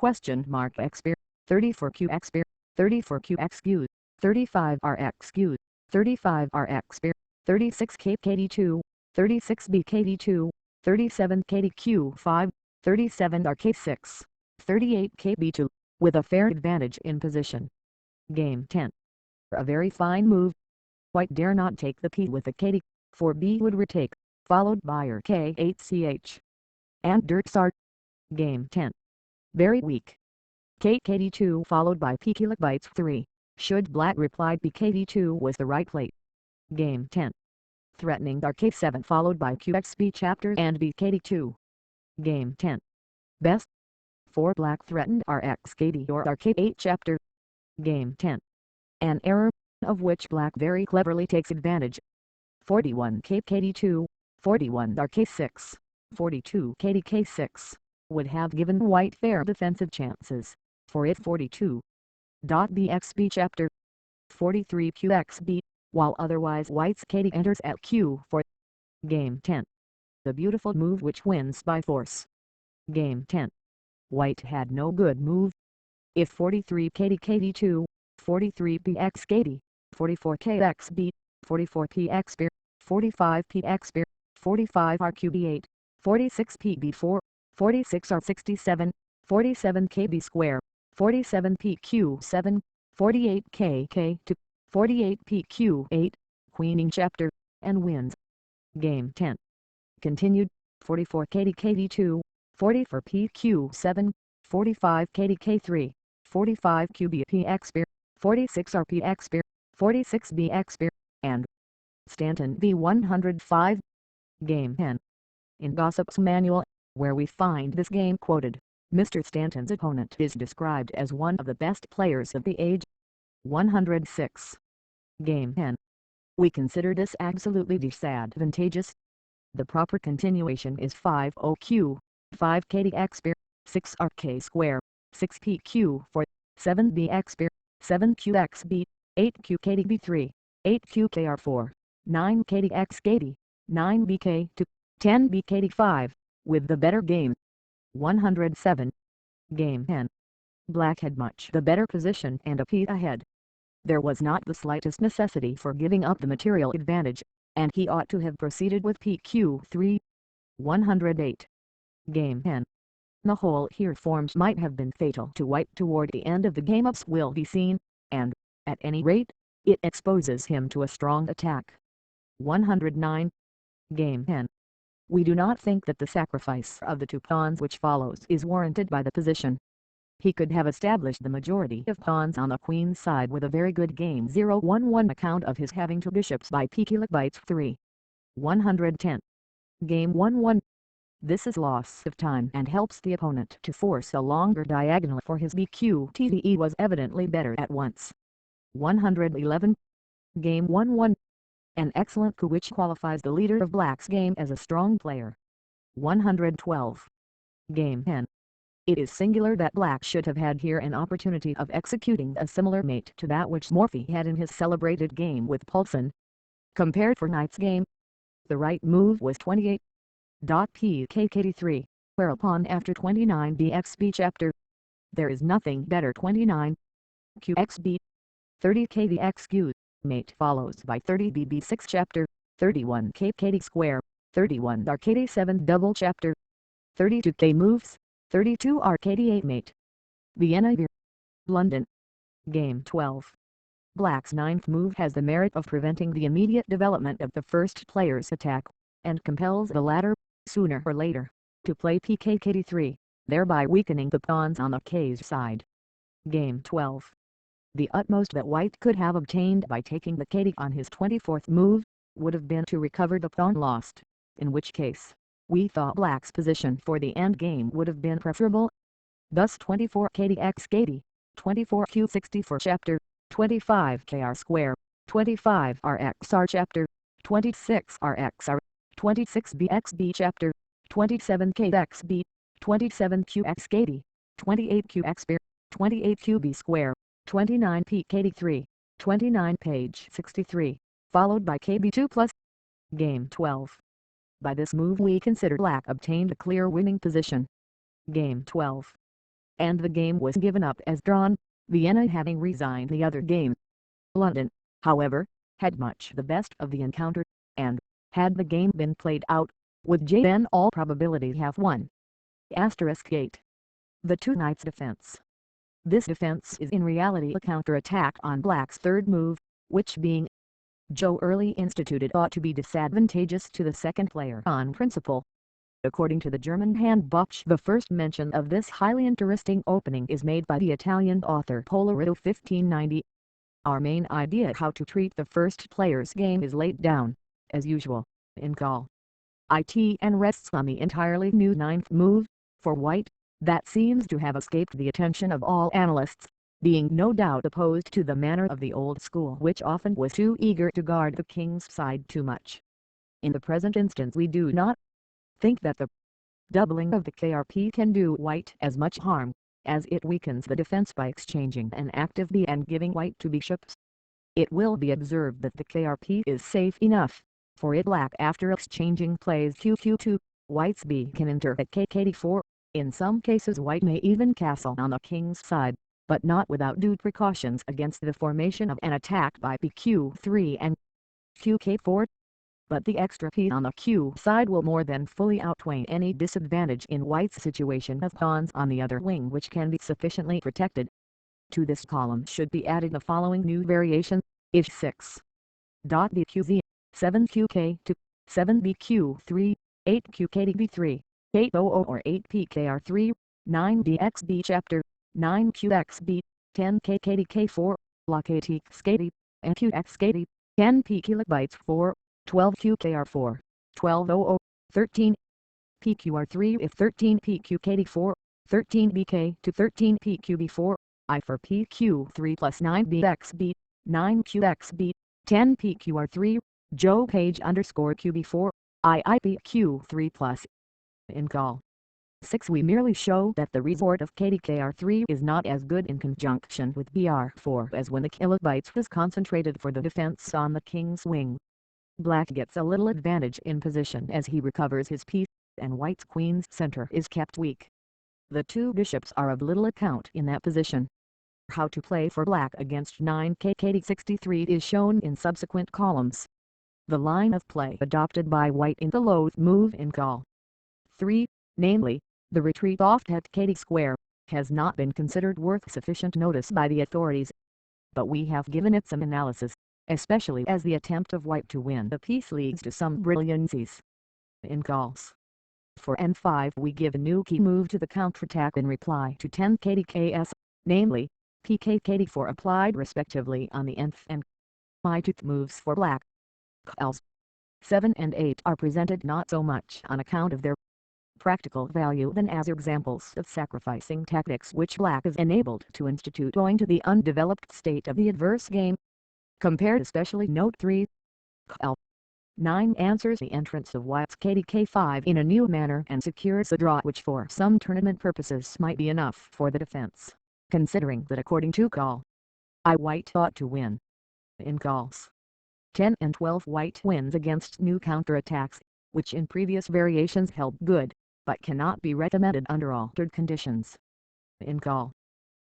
X, 34 QX, 34 QXQ, 35 RXQ, 35 RX, 36 KKD2, 36 BKD2, 37 KDQ5, 37 RK6, 38 KB2, with a fair advantage in position. Game 10. A very fine move. White dare not take the P with the KD, for B would retake, followed by RK8CH. And Dirtsart. Game 10. Very weak. KKD2 followed by PK 3. Should Black reply BKD2 was the right play. Game 10. Threatening RK7 followed by QXB chapter and BKD2. Game 10. Best. For Black threatened RXKD or RK8 chapter. Game 10. An error, of which Black very cleverly takes advantage. 41 KKD2, 41 RK6, 42 KDK6, would have given White fair defensive chances, for it 42. BXB chapter, 43 QXB, while otherwise White's KD enters at Q for Game 10. The beautiful move which wins by force. Game 10. White had no good move. If 43 KD-KD2, 43 PX KD, 44 KXB, 44 PX, 45 PX, 45 RQB8, 46 PB4, 46 R67, 47 KB square, 47 PQ7, 48 KK2, 48 PQ8, queening chapter, and wins. Game 10. Continued, 44 KD-KD2, 44 PQ7, 45 KD-K3, 45 QB-PX, 46 RPX, 46 BX, and Stanton v105. Game 10. In Gossip's Manual, where we find this game quoted, Mr. Stanton's opponent is described as one of the best players of the age. 106. Game 10. We consider this absolutely disadvantageous. The proper continuation is 50Q, 5 KDX, 6 RK square, 6 PQ for 7 BX, 7 QXB, 8 QKDB3, 8 QKR4, 9 KDX, 9 BK2, 10 BKD5, with the better game. 107. Game 10. Black had much the better position and a piece ahead. There was not the slightest necessity for giving up the material advantage, and he ought to have proceeded with PQ3. 108. Game 10. The hole here formed might have been fatal to White toward the end of the game, ups will be seen, and, at any rate, it exposes him to a strong attack. 109. Game 10. We do not think that the sacrifice of the 2 pawns which follows is warranted by the position. He could have established the majority of pawns on the queen's side with a very good game 0-1-1 account of his having 2 bishops by p-kilobytes 3. 110. Game 1-1. This is loss of time and helps the opponent to force a longer diagonal for his BQ. Was evidently better at once. 111. Game 1-1. An excellent coup which qualifies the leader of Black's game as a strong player. 112. Game 10. It is singular that Black should have had here an opportunity of executing a similar mate to that which Morphy had in his celebrated game with Poulsen. Compared for Knight's game, the right move was 28. PKKD3, whereupon after 29 BXB chapter, there is nothing better 29 QXB, 30 KDXQ, mate follows by 30 BB6 chapter, 31 KKD square, 31 RKD7 double chapter, 32 K moves, 32 RKD8 mate. Vienna, London. Game 12. Black's 9th move has the merit of preventing the immediate development of the first player's attack, and compels the latter, sooner or later, to play PKKD3, thereby weakening the pawns on the K's side. Game 12. The utmost that White could have obtained by taking the KD on his 24th move, would have been to recover the pawn lost, in which case, we thought Black's position for the endgame would have been preferable. Thus 24 KDX KD, 24 Q64 chapter, 25 KR square, 25 RXR chapter, 26 RXR, 26 BXB chapter, 27 KXB, 27 QX KD, 28 QX 28 QB square, 29 PKD3, 29 page 63, followed by KB2 plus. Game 12. By this move we consider Black obtained a clear winning position. Game 12. And the game was given up as drawn, Vienna having resigned the other game. London, however, had much the best of the encounter, and, had the game been played out, would J in all probability have won. *8. The 2 knights defense. This defense is in reality a counter-attack on Black's 3rd move, which being Joe early instituted ought to be disadvantageous to the second player on principle. According to the German handbook, the first mention of this highly interesting opening is made by the Italian author Polaritto 1590. Our main idea how to treat the first player's game is laid down, as usual, in Call. It and rests on the entirely new 9th move, for White, that seems to have escaped the attention of all analysts, being no doubt opposed to the manner of the old school which often was too eager to guard the king's side too much. In the present instance we do not think that the doubling of the KRP can do White as much harm, as it weakens the defense by exchanging an active B and giving White 2 bishops. It will be observed that the KRP is safe enough, for it Black after exchanging plays QQ2, White's B can enter at KKD4, in some cases White may even castle on the king's side, but not without due precautions against the formation of an attack by PQ3 and QK4. But the extra P on the Q side will more than fully outweigh any disadvantage in White's situation of pawns on the other wing which can be sufficiently protected. To this column should be added the following new variation, if 6. BQZ, 7QK2, 7BQ3, 8QKDB3, 800 or 8PKR3, 9DXB chapter, 9QXB, 10KKDK4, blockade skady, and QX 10P kilobytes 4, 12QKR4, 1200, 13 PQR3 if 13PQKD4, 13BK to 13PQB4, I for PQ3 plus 9BXB, 9QXB, 10PQR3, Joe Page underscore QB4, IIPQ3 plus. In Call 6 we merely show that the resort of KDKR3 is not as good in conjunction with BR4 as when the kilobytes was concentrated for the defense on the king's wing. Black gets a little advantage in position as he recovers his piece, and White's queen's center is kept weak. The 2 bishops are of little account in that position. How to play for Black against 9KKD63 is shown in subsequent columns. The line of play adopted by White in the loath move in Call 3, namely, the retreat off at KD square, has not been considered worth sufficient notice by the authorities. But we have given it some analysis, especially as the attempt of White to win the peace leads to some brilliancies. In calls for n5 we give a new key move to the counterattack in reply to 10 kdks, namely, pk kd4 applied respectively on the nth and I2 moves for black. Calls 7 and 8 are presented not so much on account of their practical value than as examples of sacrificing tactics which black is enabled to institute owing to the undeveloped state of the adverse game. Compared especially note 3. Call 9 answers the entrance of white's kdk5 in a new manner and secures a draw which for some tournament purposes might be enough for the defense, considering that according to call white ought to win. In calls 10 and 12 white wins against new counterattacks, which in previous variations held good, but cannot be recommended under altered conditions. In call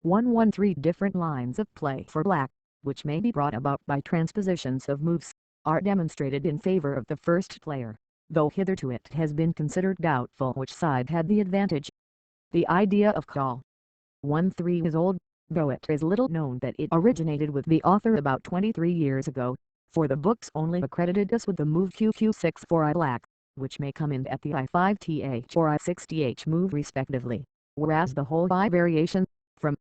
3 different lines of play for black, which may be brought about by transpositions of moves, are demonstrated in favor of the first player, though hitherto it has been considered doubtful which side had the advantage. The idea of call 1-3 is old, though it is little known that it originated with the author about 23 years ago, for the books only accredited us with the move QQ6 for I black, which may come in at the I5th or I6th move respectively, whereas the whole 5 variation, from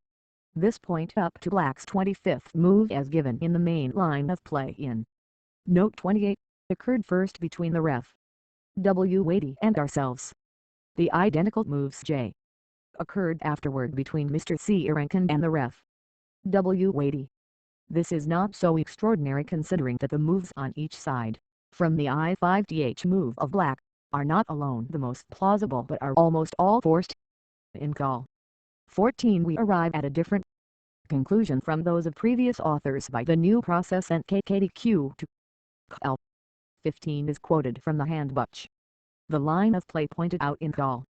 this point up to black's 25th move as given in the main line of play in Note 28, occurred first between the ref W80 and ourselves. The identical moves J occurred afterward between Mr. C. Rankin and the ref W80. This is not so extraordinary considering that the moves on each side, from the I5th move of black, are not alone the most plausible but are almost all forced. In call 14 we arrive at a different conclusion from those of previous authors by the new process and KKDQ to call 15 is quoted from the handbuch. The line of play pointed out in call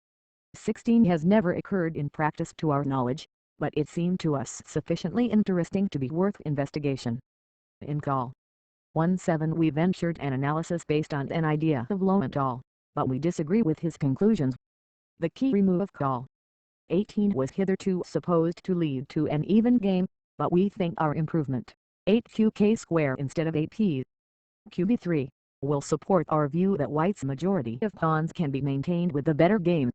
16 has never occurred in practice to our knowledge, but it seemed to us sufficiently interesting to be worth investigation. In call 17 we ventured an analysis based on an idea of Lowenthal, but we disagree with his conclusions. The key remove of call 18 was hitherto supposed to lead to an even game, but we think our improvement, 8qk square instead of 8p qb3, will support our view that white's majority of pawns can be maintained with a better game.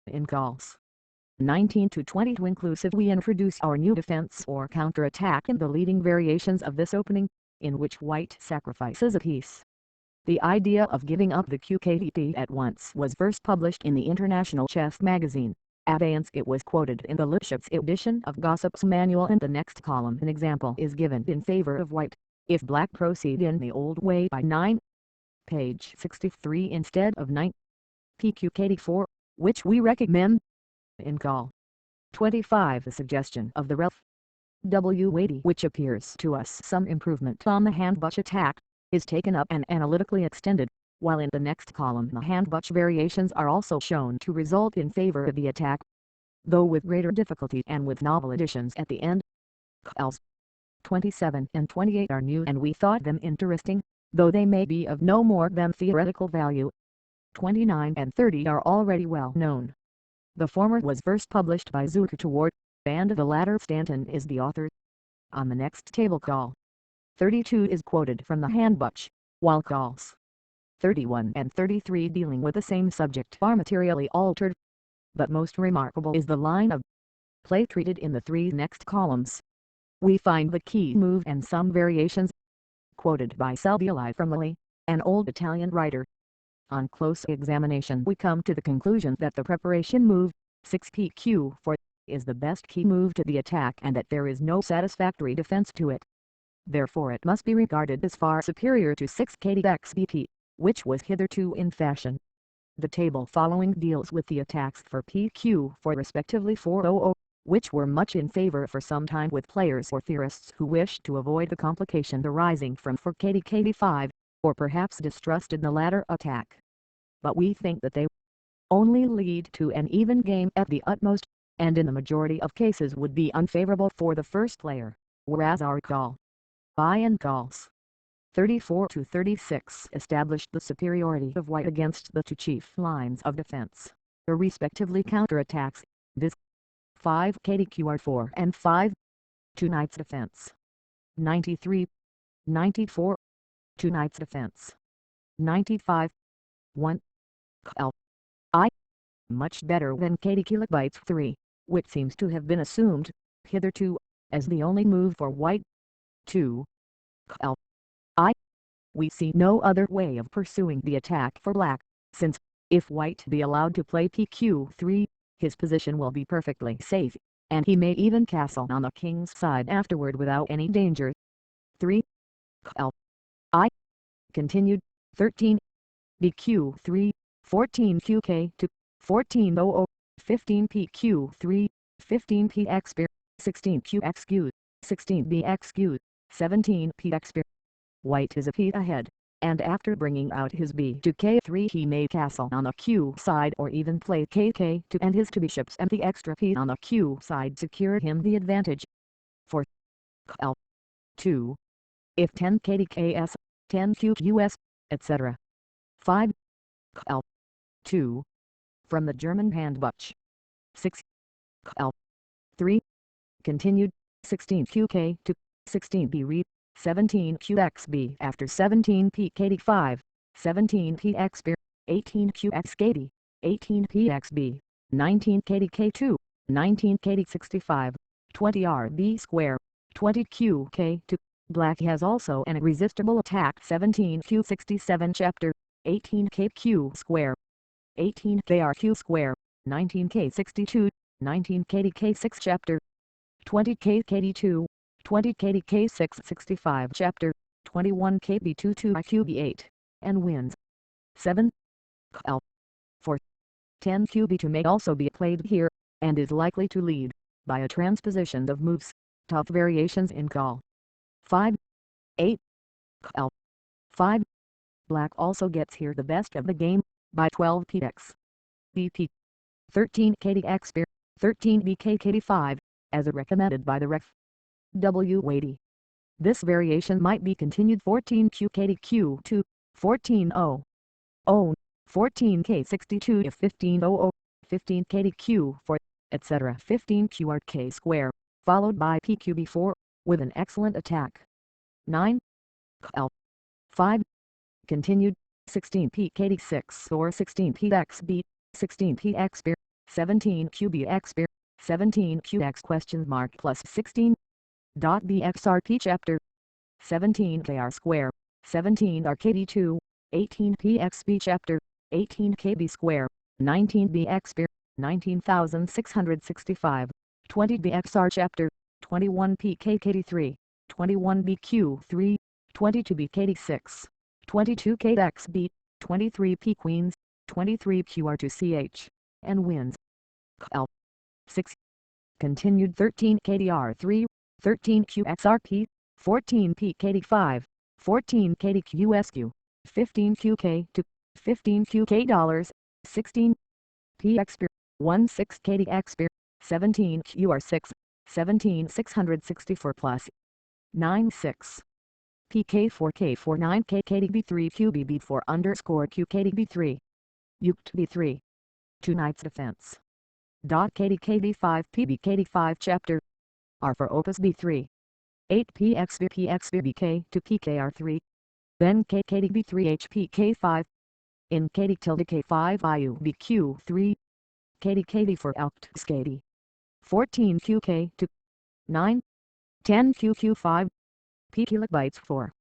In calls 19 to 22 inclusive we introduce our new defense or counterattack in the leading variations of this opening, in which white sacrifices a piece. The idea of giving up the QKDP at once was first published in the International Chess magazine. Abeyance it was quoted in the Lipschitz edition of Gossip's Manual and the next column an example is given in favor of white, if black proceed in the old way by 9. Page 63 instead of 9. PQKD4, which we recommend. In call 25 the suggestion of the ref W80 which appears to us some improvement on the handbuch attack, is taken up and analytically extended, while in the next column the handbuch variations are also shown to result in favor of the attack, though with greater difficulty and with novel additions at the end. Calls 27 and 28 are new and we thought them interesting, though they may be of no more than theoretical value. 29 and 30 are already well known. The former was first published by Zucker toward, and the latter Stanton is the author. On the next table call 32 is quoted from the handbuch, while calls 31 and 33 dealing with the same subject are materially altered. But most remarkable is the line of play treated in the 3 next columns. We find the key move and some variations, quoted by Salvioli from Lilly, an old Italian writer. On close examination we come to the conclusion that the preparation move, 6pq4, is the best key move to the attack and that there is no satisfactory defense to it. Therefore it must be regarded as far superior to 6kdxbp, which was hitherto in fashion. The table following deals with the attacks for pq4 respectively 400, which were much in favor for some time with players or theorists who wished to avoid the complication arising from 4kd5, or perhaps distrusted the latter attack. But we think that they only lead to an even game at the utmost, and in the majority of cases would be unfavorable for the first player, whereas our call I and calls 34 to 36 established the superiority of white against the 2 chief lines of defense, the respectively counterattacks, viz. 5 KDQR4 and 5, 2 knights defense, 93, 94, 2 knights defense, 95, 1, L I much better than KD kilobytes 3, which seems to have been assumed, hitherto, as the only move for white. 2. L I we see no other way of pursuing the attack for black, since, if white be allowed to play PQ3, his position will be perfectly safe, and he may even castle on the king's side afterward without any danger. 3. L I continued, 13. BQ3, 14 QK to 1400, 15 PQ3, 15 PXP, 16 QXQ, 16 BXQ, 17 PXP. White is a P ahead, and after bringing out his B to K3 he may castle on the Q side or even play KK2 and his two bishops and the extra P on the Q side secure him the advantage. 4. L2. If 10 KDKS, 10 QQS, etc. 5. L2. From the German handbuch. 6. L3. Continued, 16 QK to 16 B read, 17 QXB after 17 PKD5, 17 PXB, 18 QXKD, 18 PXB, 19 KDK2, 19 KD65, 20 RB square, 20 QK2. Black has also an irresistible attack 17 Q67 chapter, 18 KQ square, 18 KRQ square, 19 K62, 19 KDK6 chapter, 20 KKD2, 20 KDK6 65 chapter, 21 KB22 IQB8, and wins. 7. L4. 10 QB2 may also be played here, and is likely to lead, by a transposition of moves, tough variations in call. 5. 8. L5. Black also gets here the best of the game, by 12 PX. BP. 13 KDX, 13 BKKD5, as recommended by the Ref. W. Wadey. This variation might be continued 14 QKDQ2, 14-0. 14 K62 if 15-0, 15 KDQ4, etc. 15 QRK square, followed by PQB4, with an excellent attack. 9. L5. Continued, 16 PKD6 or 16 PXB, 16 PXB, 17 QBXB, 17 QX question mark plus 16. BXRP chapter, 17 KR square, 17 RKD2, 18 PXB chapter, 18 KB square, 19 BXB, 19,665, 20 BXR chapter, 21 PKKD3, 21 BQ3, 22 BKD6, 22 KXB, 23 P Queens, 23 QR2CH, and wins. L6. Continued 13 KDR3, 13 QXRP, 14 PKD5, 14 KDQSQ, 15 QK2, 15 QK dollars, 16 PXP, 16 KDXP, 17 QR6, 17 664 plus 96. PK4K4 9K KDB3 QBB4 underscore QKDB3. Uked B3. 2 Knights Defense. KDKB5 PBKD5 chapter. R for Opus B3. 8 PXB to PKR3. Then KKDB3 HPK5. In KD tilde K5 IUBQ3. KDKD for Alpt Skady. 14 QK to 9. 10 QQ5. P kilobytes 4.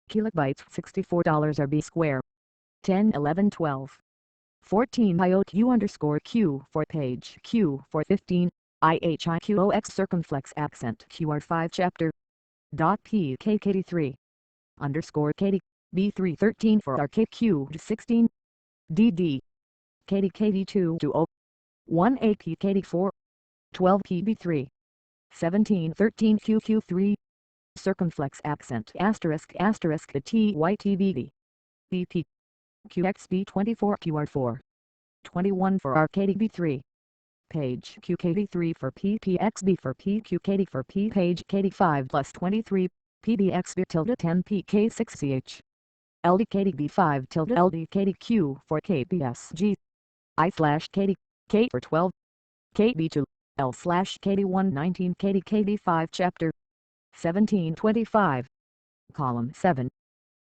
Kilobytes $64 RB square. 10 11 12. 14 IOQ underscore Q for page Q for 15. IHIQOX circumflex accent QR5 chapter. PKKD3 underscore KD B3 13 for RKQ 16. DD KDKD2 to O 1 APKD4 12 PB3 17 13 QQ3 circumflex accent asterisk asterisk the TYTBD BP QXB 24 QR4 21 for RKDB3 page QKD3 for PPXB for PQKD for P page KD5 plus 23 PBXB tilde 10 PK6CH LDKDB5 tilde LDKDQ for KBSG I slash KD K for 12 KB2 L slash KD1 19 KDKB5 chapter 1725 column 7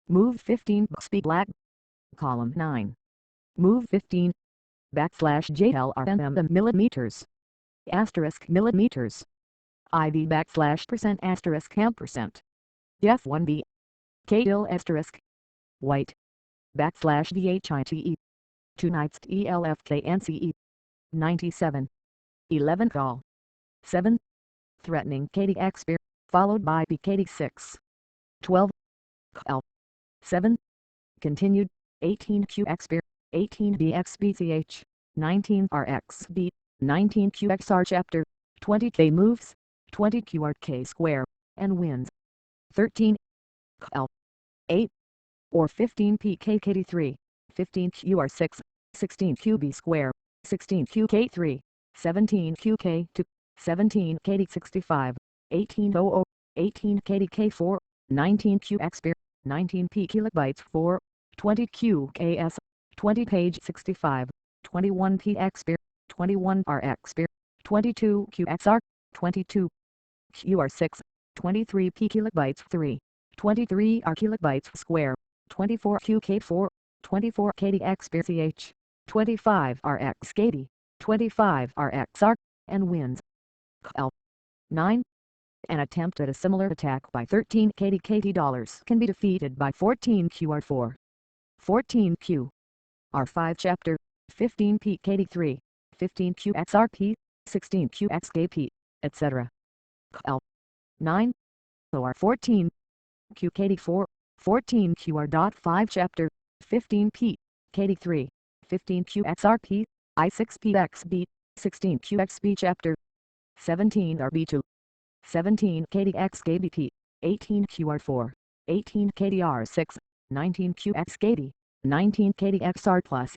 move 15 speed black column 9 move 15, /JLRMM millimeters, millimeters, IV %, F1B, KIL white, /DHITE, 2 nights ELFKNCE, 97, 11 call, 7, threatening KDX beer, followed by BKD6, 12, L, 7, continued, 18 QX 18 BXBCH, 19 RXB, 19 QXR chapter, 20 K moves, 20 QRK square, and wins, 13 L, 8, or 15 PKKD3, 15 QR6, 16 QB square, 16 QK3, 17 QK2, 17 KD65, 18 00, 18 KDK4, 19 QX 19 P kilobytes 4, 20 QKS, 20 page 65, 21 PX 21 RX 22 QXR, 22 QR6, 23 P kilobytes 3, 23 R kilobytes square, 24 QK4, 24 KDXBCH, 25 RX KD, 25 RXR, and wins. L. 9. An attempt at a similar attack by 13 KDKT can be defeated by 14 QR4, 14 Q, R5 chapter, 15 PKD3, 15 QXRP, 16 QXKP, etc. L. 9. OR14, QKD4, 14 QR.5 chapter, 15 P, KD3, 15 QXRP, I6PXB, 16 QXB chapter, 17 RB2, 17 KDXKBP, 18 QR4, 18 KDR6, 19 QXKD, 19 KDXR plus.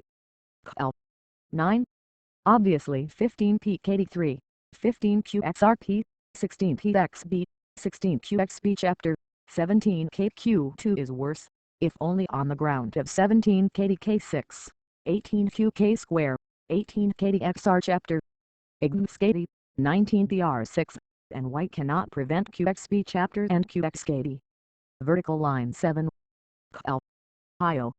L. 9. Obviously 15 PKD3, 15 QXRP, 16 PXB, 16 QXB chapter, 17 KQ2 is worse, if only on the ground of 17 KDK6, 18 QK square, 18 KDXR chapter, IGMSKD, 19 PR6, and white cannot prevent QXB chapter and QXKD. Vertical line 7. L. IO.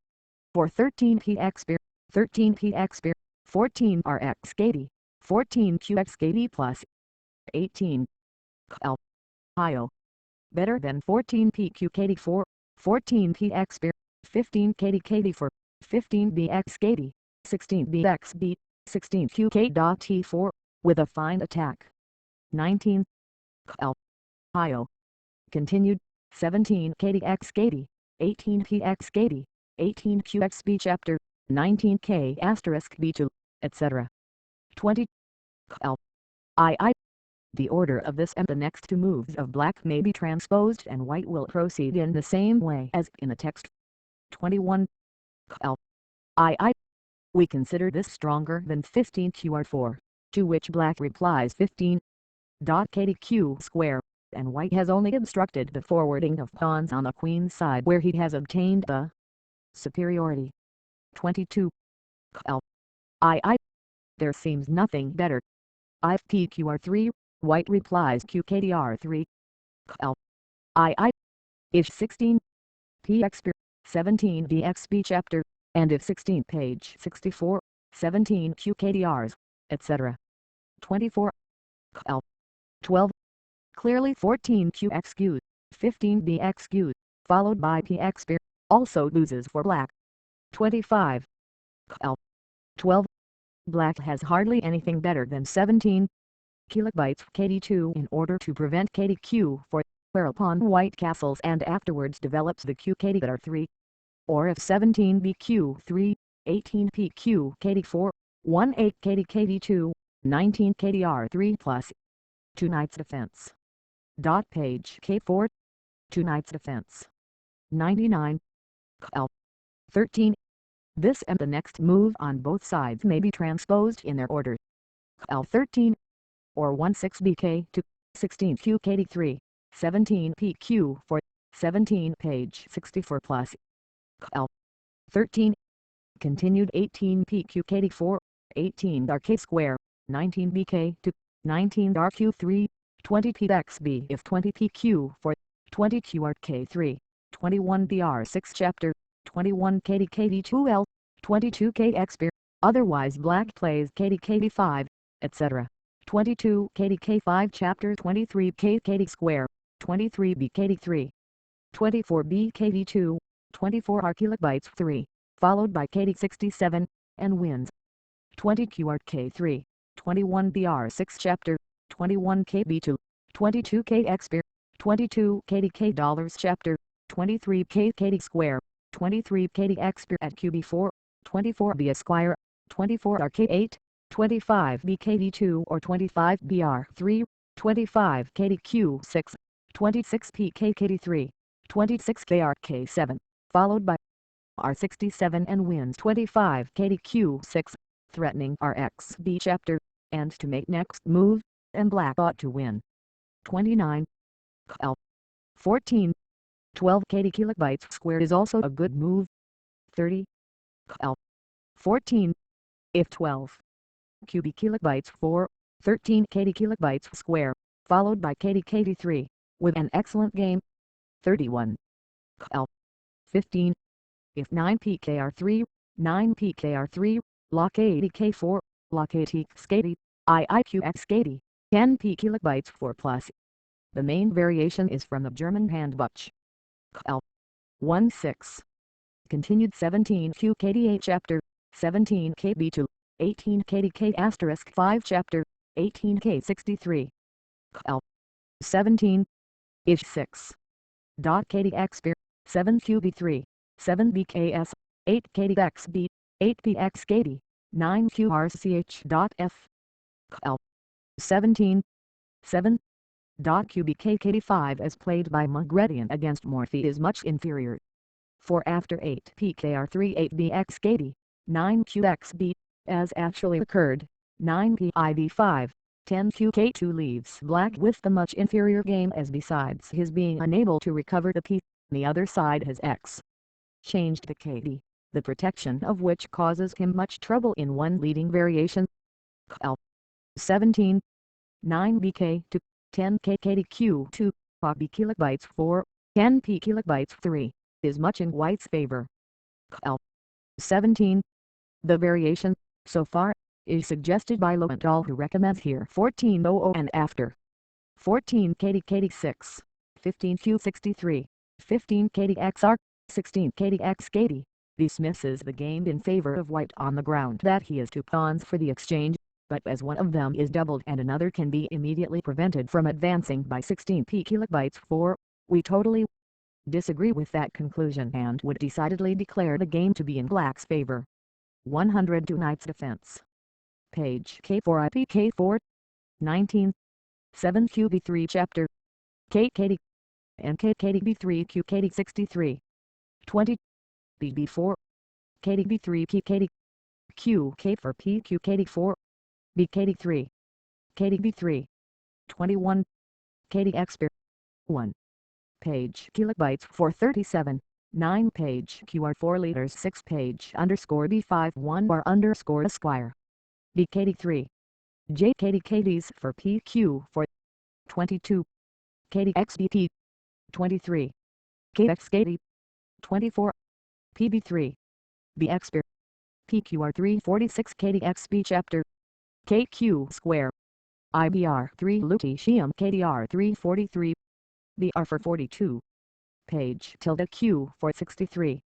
For 13 PX 13 PX 14 RXKD, 14 QXKD plus 18 L. IO. Better than 14 PQKD4, 14 PX 15 KDKD4, 15 BXKD, 16 BXB, 16 QK.T4, with a fine attack. 19 L. IO. Continued, 17 KDXKD, 18 PXKD, 18 QXB chapter, 19 K asterisk B2, etc. 20 L. II. The order of this and the next two moves of black may be transposed and white will proceed in the same way as in the text. 21 L. II. We consider this stronger than 15 QR4, to which black replies 15. KDQ square, and white has only obstructed the forwarding of pawns on the queen side where he has obtained the superiority. 22 L. II. There seems nothing better. If PQR3, white replies QKDR3. L. II. If 16 PX 17 BXB chapter, and if 16 page 64, 17 QKDRs, etc. 24 L. 12. Clearly 14 QXQs, 15 BXQs, followed by PX also loses for black. 25 L. 12. Black has hardly anything better than 17 kilobytes KD2 in order to prevent KDQ4, whereupon white castles and afterwards develops the QKDR3. Or if 17 BQ3, 18 PQ KD4, 18 KDKD2, 19 KDR3 plus 2 knights defense. Page K4, 2 knights defense. 99 L. 13. This and the next move on both sides may be transposed in their order. L13, or 16BK to 16 QKD3, 17 PQ for 17 page 64 plus. L13, continued 18 PQKD4, 18 RK square, 19 BK to 19 RQ3, 20 PXB if 20 PQ for 20 QRK3, 21 BR6 chapter, 21 KDKD2L, 22kx beer, otherwise black plays kd5, etc. 22 kdk5 chapter 23k kd square, 23b kd3, 24b kd2, 24 r kilobytes 3, followed by kd67, and wins. 20 qr k3, 21 br6 chapter, 21 kb2, 22 kx beer, 22 kdk dollars chapter, 23 k kd square, 23 kdx beer at qb4, 24 b esquire, 24 rk8, 25 bkd2 or 25 br3, 25 kdq6, 26 pkkd3, 26 krk7, followed by r67 and wins 25 kdq6, threatening rxb chapter, and to make next move, and black ought to win. 29 l 14, 12 kd kilobytes square is also a good move. 30 l 14, if 12 qb kilobytes 4, 13 kd kilobytes square, followed by kd3, with an excellent game. 31 l 15, if 9 pkr3, 9 pkr3, lock adk4, lock atk skady, iiqx skady, 10 p kilobytes 4 plus. The main variation is from the German handbuch. L 16. Continued 17 qkd8 chapter, 17 kb2, 18 kdk asterisk 5 chapter, 18 k63. L 17. Ish 6. Dot kdx beer, 7 qb3, 7 bks, 8 kdxb, 8 px skady, 9 qrch dot f. L 17. 7. QBK-KD5 as played by Mugredian against Morphy is much inferior. For after 8 PKR3 8BX KD, 9 QXB, as actually occurred, 9 PID5, 10 QK2 leaves black with the much inferior game as besides his being unable to recover the P, the other side has X. Changed the KD, the protection of which causes him much trouble in one leading variation. L 17. 9 BK2. 10 kkdq2, b kilobytes 4, 10 p kilobytes 3, is much in white's favor. L 17. The variation, so far, is suggested by Lowenthal, who recommends here 1400 and after. 14 kd6, 15 q63, 15 kdxr, 16 kdx kd, dismisses the game in favor of white on the ground that he has 2 pawns for the exchange, but as one of them is doubled and another can be immediately prevented from advancing by 16 p kilobytes 4, we totally disagree with that conclusion and would decidedly declare the game to be in black's favor. 102 Knight's Defense. Page K4 IPK4. 19. 7 QB3 Chapter. KKD. And KKDB3 QKD63. 20. BB4. KDB3 PKD. QK for PQKD4. BKD3. KDB3. 21. KDX 1. Page kilobytes 437. 9 page QR 4 liters 6 page underscore B5 1 bar underscore Esquire. BKD3. JKDKDs for PQ for 22. KDXBP. 23. KXKD. 24. PB3. BX PQR3 46 KDXB chapter. KQ square. IBR 3 lutetium KDR 343. BR for 42. Page tilde Q for 63.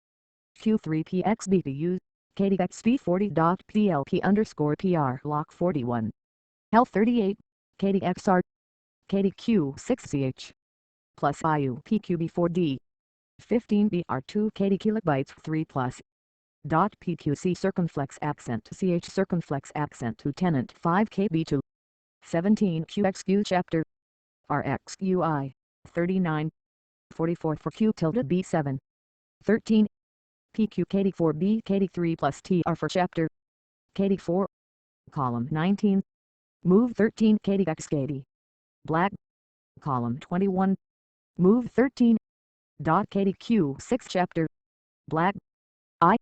Q3PXBTU. KDXB40.PLP underscore PR lock 41. L 38. KDXR. KDQ6CH. Plus IU PQB4D. 15 BR2 KD kilobytes 3 plus. Dot PQC circumflex accent CH circumflex accent Lieutenant 5 KB2. 17 QXQ chapter. RXUI. 39. 44 for Q tilde B7. 13. PQ KD4B KD3 plus TR for chapter. KD4. Column 19. Move 13 KDX KD. Black. Column 21. Move 13. Dot KDQ6 chapter. Black. I.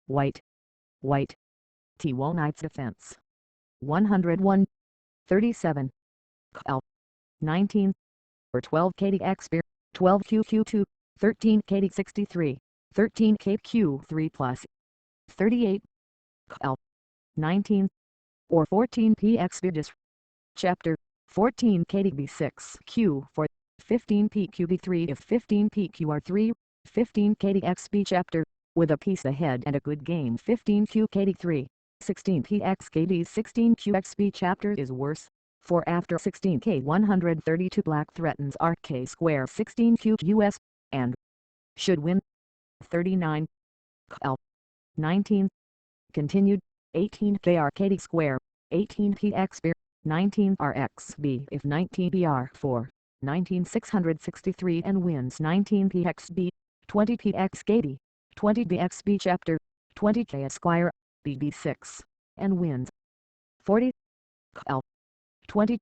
White. White. T1 Knight's Defense. 101. 37. L. 19. Or 12 KDX 12 QQ2, 13 KD63, 13 KQ3 plus. 38 L 19 or 14 px chapter 14 KDB6 Q4 15 PQB3 if 15 PQR3 15 KDXB chapter with a piece ahead and a good game 15 QKD3 16 PXKD 16 QXB chapter is worse. For after 16K 132 black threatens RK square 16 QUS and should win 39 L 19 continued 18 KRKD square 18 PXB 19 RXB if 19 BR4 19 663 and wins 19 PXB 20 PXKD 20 BXB chapter 20 K Esquire BB6 and wins 40 L 20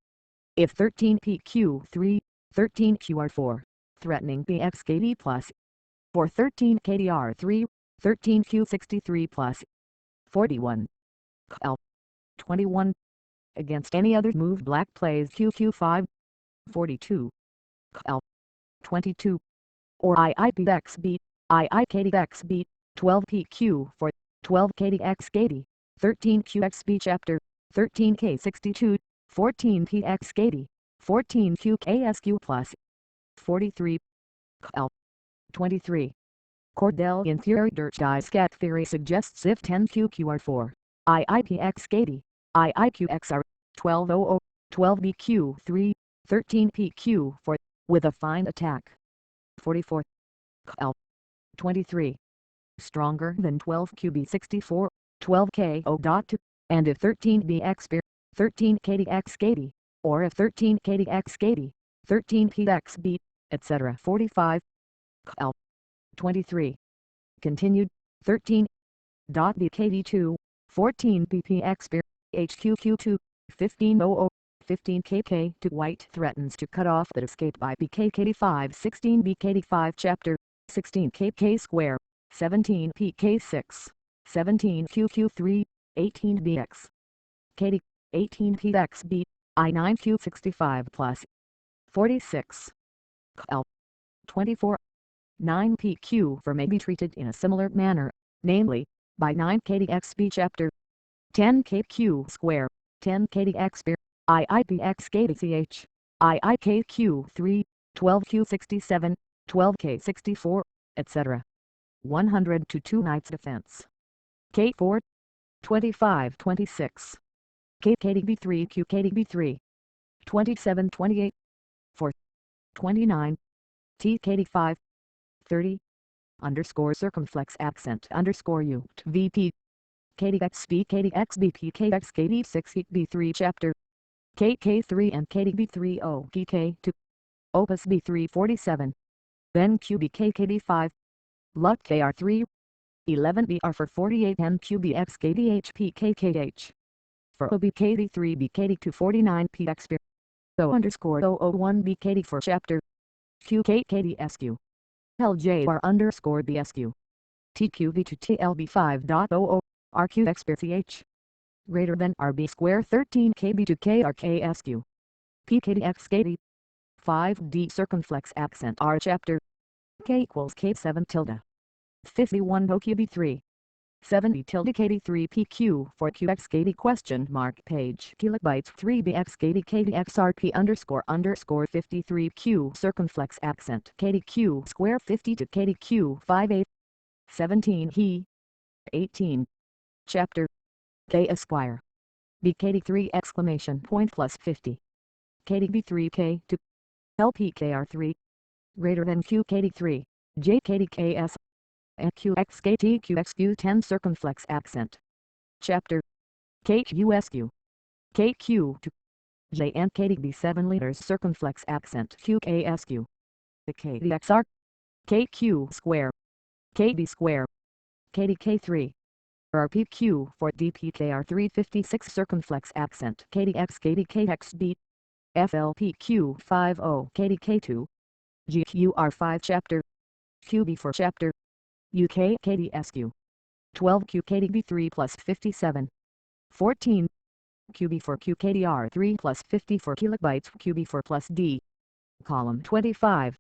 if 13 PQ3 13 QR4 threatening BXKD plus for 13 KDR3 13 Q63 plus 41 L 21 against any other move black plays QQ5 42 L 22 or IIPXB IIKDXB 12 PQ for 12 KDXKD 13 QXB chapter 13 K62 14 PXKD 14 QKSQ plus 43 L 23 Cordell in Fury Dirt Dice Cat Theory suggests if 10 QQR4 IIPXKD IIQXR 1200 12 BQ3 13 PQ4 with a fine attack 44 L 23 stronger than 12 QB64 12 KO.2 and if 13 BX 13 KDXKD or if 13 KDXKD 13 PXB etc 45 L 23 continued 13 BKD2 14 PPX HQQ2 1500 15 KK to white threatens to cut off that escape by BKKD5 16 BKD5 chapter 16 KK square 17 PK6 17 QQ3 18 BX KD 18 PXB I9 Q65 plus 46 L 24 9 PQ for may be treated in a similar manner, namely, by 9 KDXB chapter 10 KQ square 10 KDX IIPX KDCH IIKQ3 12 Q67 12 K64 etc. 100 to 2 knights defense K4 25 26 KKDB3 QKDB3 27 28 4 29 TKD5 30 underscore circumflex accent underscore U VP KDXB KDXBP KXKD6 B3 chapter KK3 and KDB30 PK2 Opus B347 then QBKKD5 Luck KR3 11 BR for 48 MQBX KDH PKKH for OBKD3 BKD2 49 PX so underscore 001 BKD for chapter QKKDSQ LJR underscore BSQ TQV2 TLB5.00 RQXBCH greater than RB square 13 KB2 KRKSQ PKDXKD 5D circumflex accent R chapter K equals K7 tilde 51 OQB3 70 tilde KD3 PQ for QXKD question mark page kilobytes 3 BXKD KDXRP underscore 53 Q circumflex accent KDQ square 50 to KDQ 58 17 he 18 chapter K Esquire BKD3 exclamation point plus 50 KDB3 K2 LPKR3 greater than QKD3 JKDKS and QXKTQXQ10 circumflex accent chapter KQSQ KQ2 J and KDB7 liters circumflex accent QKSQ the KDXR KQ square KB square KDK3 RPQ for DPKR 356 circumflex accent KDX KDKXB FLPQ 50 KDK2 GQR5 chapter QB for chapter UK KDSQ 12 QKDB3 plus 57 14 QB for QKDR3 plus 54 kilobytes QB4 plus D column 25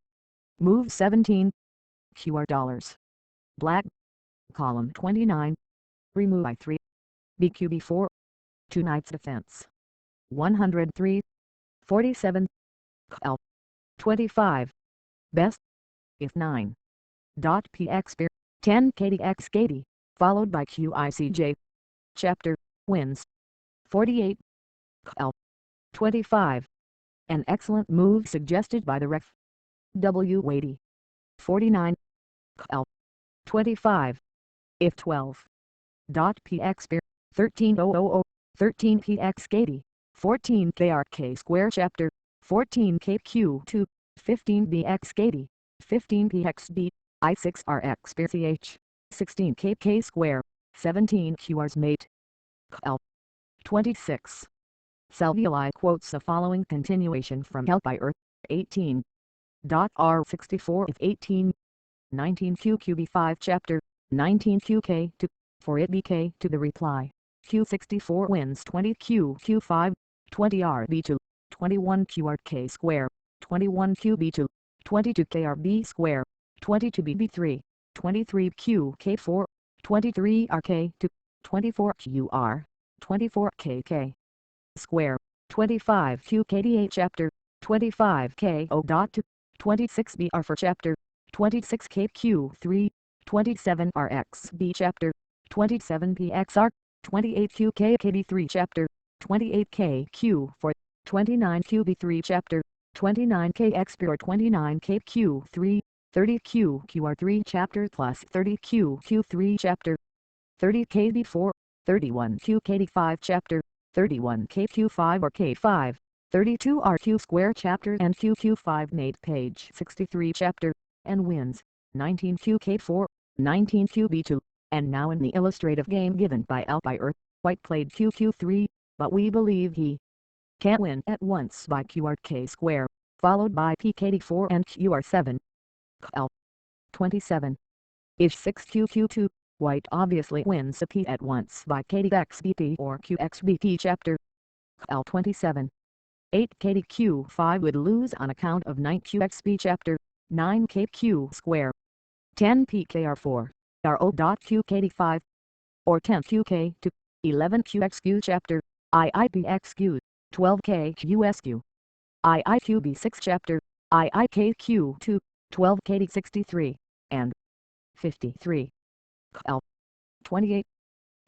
move 17 QR dollars black column 29 remove by 3. BQB4. 2 knights defense. 103. 47. L. 25. Best. If 9. PX spear. 10 KDX KD, followed by QICJ. Chapter, wins. 48. L. 25. An excellent move suggested by the ref. W80. 49. L. 25. If 12. PX spear. 13000. 13 PX KD. 14 KRK square chapter. 14 KQ2. 15 BX KD. 15 PXB. I6 RX spear CH. 16 KK square. 17 QR's mate. L. 26. Salvioli quotes the following continuation from Help by Earth. 18. R64 if 18. 19 QQB5 chapter. 19 QK2. For it BK to the reply. Q64 wins 20 QQ5. 20 RB2. 21 QRK square. 21 QB2. 22 KRB square. 22 BB3. 23 QK4. 23 RK2. 24 QR. 24 KK square. 25 QKDA chapter. 25 KO.2. 26 BR for chapter. 26 KQ3. 27 RXB chapter. 27 PXR. 28 QKKD3 chapter. 28 KQ4. 29 QB3 chapter. 29 KX 29 KQ3. 30 QQR3 chapter plus 30 QQ3 chapter. 30 KB4. 31 QKD5 chapter. 31 KQ5 or K5. 32 RQ square chapter and QQ5 mate page 63 chapter, and wins. 19 QK4. 19 QB2. And now in the illustrative game given by Help by Earth, White played QQ3, but we believe he can't win at once by QRK square, followed by PKD4 and QR7. L. 27. Ish 6 QQ2, White obviously wins a P at once by KDXBP or QXBP chapter. L. 27. 8 KDQ5 would lose on account of 9 QXB chapter, 9 KQ square. 10 PKR4. RO.QKD5, or 10 QK2, 11 QXQ chapter, IIPXQ, 12 KQSQ, IIQB6 chapter, IIKQ2, 12 KD63, and 53. L. 28.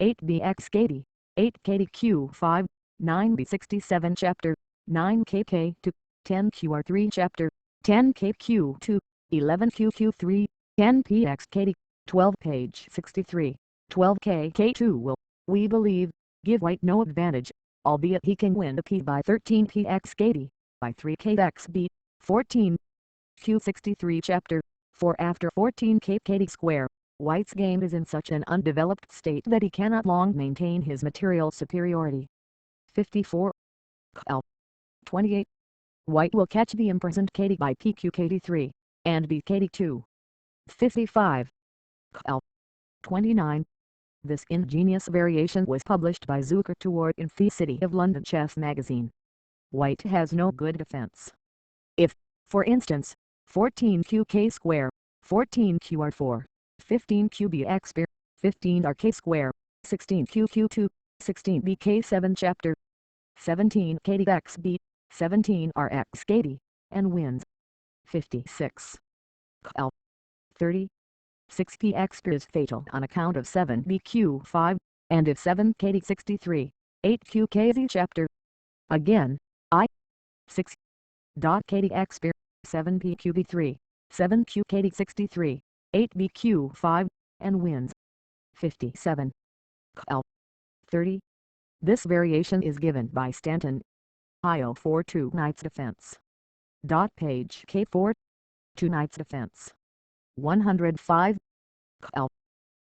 8 BXKD, 8 KDQ5, 9 B67 chapter, 9 KK2, 10 QR3 chapter, 10 KQ2, 11 QQ3, 10 PXKD, 12 page 63, 12 KK2 will, we believe, give White no advantage, albeit he can win the P by 13 PXKD, by 3 KXB, 14 Q63 chapter, 4 after 14 KKD square. White's game is in such an undeveloped state that he cannot long maintain his material superiority. 54. L. 28. White will catch the imprisoned KD by PQKD3, and BKD2. 55. L. 29. This ingenious variation was published by Zucker toward in the City of London Chess Magazine. White has no good defense. If, for instance, 14 QK square, 14 QR4, 15 QBX spear, 15 RK square, 16 QQ2, 16 BK7 chapter, 17 KDXB, 17 RX KD, and wins. 56. L. 30. 6 PX is fatal on account of 7 BQ5, and if 7 KD63, 8 QKZ chapter. Again, I. 6. KDX 7 PQB3, 7 QKD63, 8 BQ5, and wins. 57. L. 30. This variation is given by Stanton. IO for 2 knights defense. Page K4. 2 knights defense. 105. L.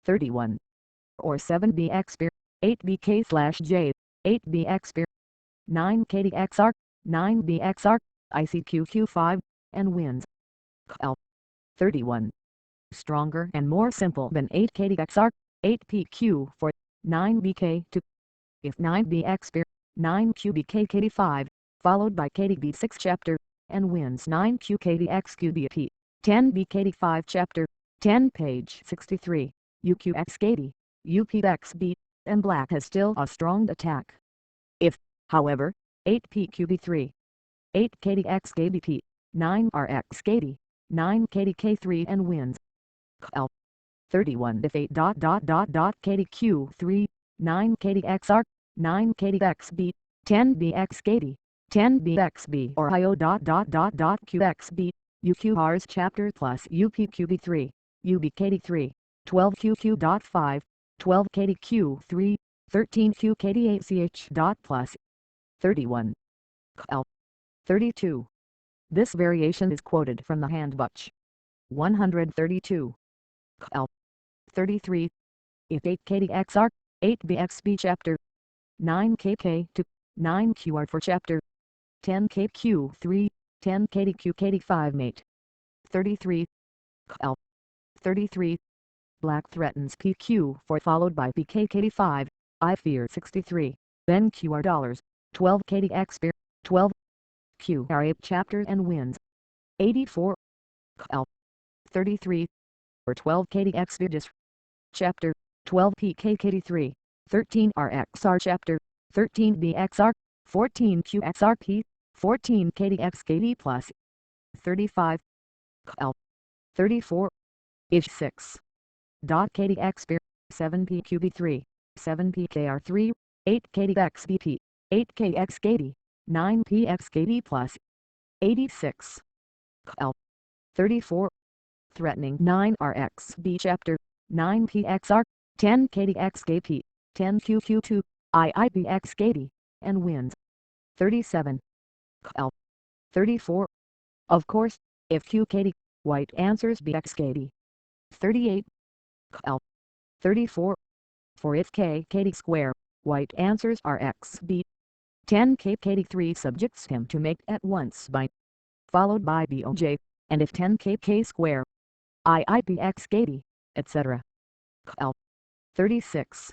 31. Or 7 BX spear, 8 BK/J, 8 BX spear, 9 KDXR, 9 BXR, ICQQ5, and wins. L. 31. Stronger and more simple than 8 KDXR, 8 PQ4, 9 BK2. If 9 BX spear, 9 QBK/KD5, followed by KDB6 chapter, and wins 9 QKDXQBP, 10 BKD5 chapter, 10 page 63, UQX KD, UPXB, and black has still a strong attack. If, however, 8PQB3, 8KDXKBP, 9RXKD, 9KDK3 and wins. L. 31 if 8KDQ3, 9KDXR, 9KDXB, 10BXKD, 10BXB or IO.QXB, UQR's chapter plus UPQB3, UBKD3, 12QQ.5, 12KDQ3, 13QKD8CH. Plus 31. L. 32. This variation is quoted from the handbook. 132. L. 33. If 8KDXR, 8BXB chapter, 9KK to 9QR for chapter, 10KQ3, 10KDQKD5 mate. 33. L. 33. Black threatens PQ4 followed by PKKD5, I fear 63, then QR dollars, 12KDX bear, 12. QR8 chapter and wins. 84. L. 33. Or 12KDX bear dis. Chapter, 12PKKD3, 13RXR chapter, 13BXR, 14QXRP, 14KDXKD plus. 35. L. 34. Ish 6. KDX bear, 7PQB3, 7PKR3, 8KDXBP, 8KXKD, 9PXKD plus. 86. L. 34. Threatening 9RXB chapter, 9PXR, 10KDXKP, 10QQ2, IIBXKD, and wins. 37. L. 34. Of course, if QKD, white answers BXKD. 38. L. 34. For if KKD square, white answers RXB. 10KKD3 subjects him to mate at once by, followed by BOJ, and if 10KK square, IIBXKD, etc. L. 36.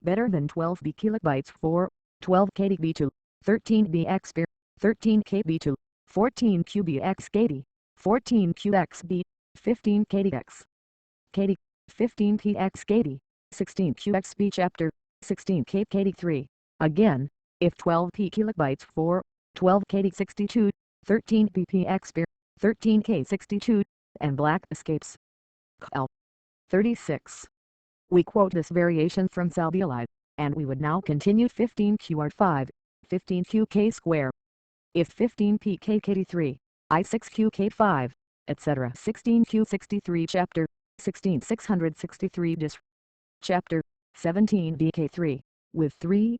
Better than 12B kilobytes for 12KDB2, 13BX bear, 13KB2, 14QBXKD, 14QXB, 15KDX, KD, 15PXKD, 16QXB chapter, 16KKD3. Again, if 12P kilobytes for 12KD62, 13BPX bear, 13K62, and black escapes. L. 36. We quote this variation from Salbiolide, and we would now continue 15QR5, 15QK square. If 15PKKD3, I6QK5, etc. 16Q63 chapter, 16663 dis. Chapter, 17BK3, with 3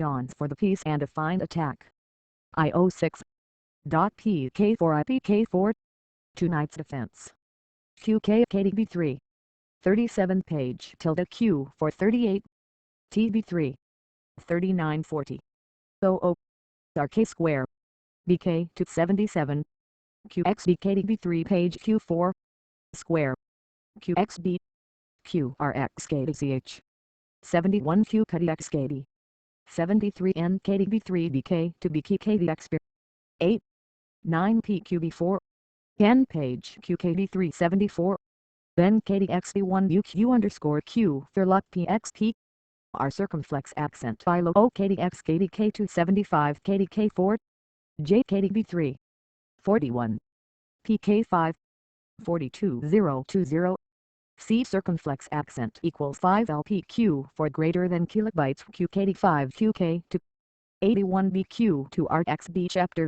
pawns for the piece and a fine attack. IO6. PK4 IPK4. 2 knights defense. QKKDB3. 37 page tilde Q for 38. TB3. 3940. OO. RK square. BK to 77. QXBKDB3 page Q4. Square. QXB. QRXKDCH. 71 QKDXKD. 73 NKDB3 BK to BKKDX. 8. 9 PQB4. 10 page QKD3 74. Then KDXB1 UQ underscore Q for luck PXP. R circumflex accent philo O KDX KDK2 75 KDK4. JKDB3. 41. PK5. 42020. C circumflex accent equals 5 LPQ for greater than kilobytes QKD5 QK to 81 BQ to RXB chapter.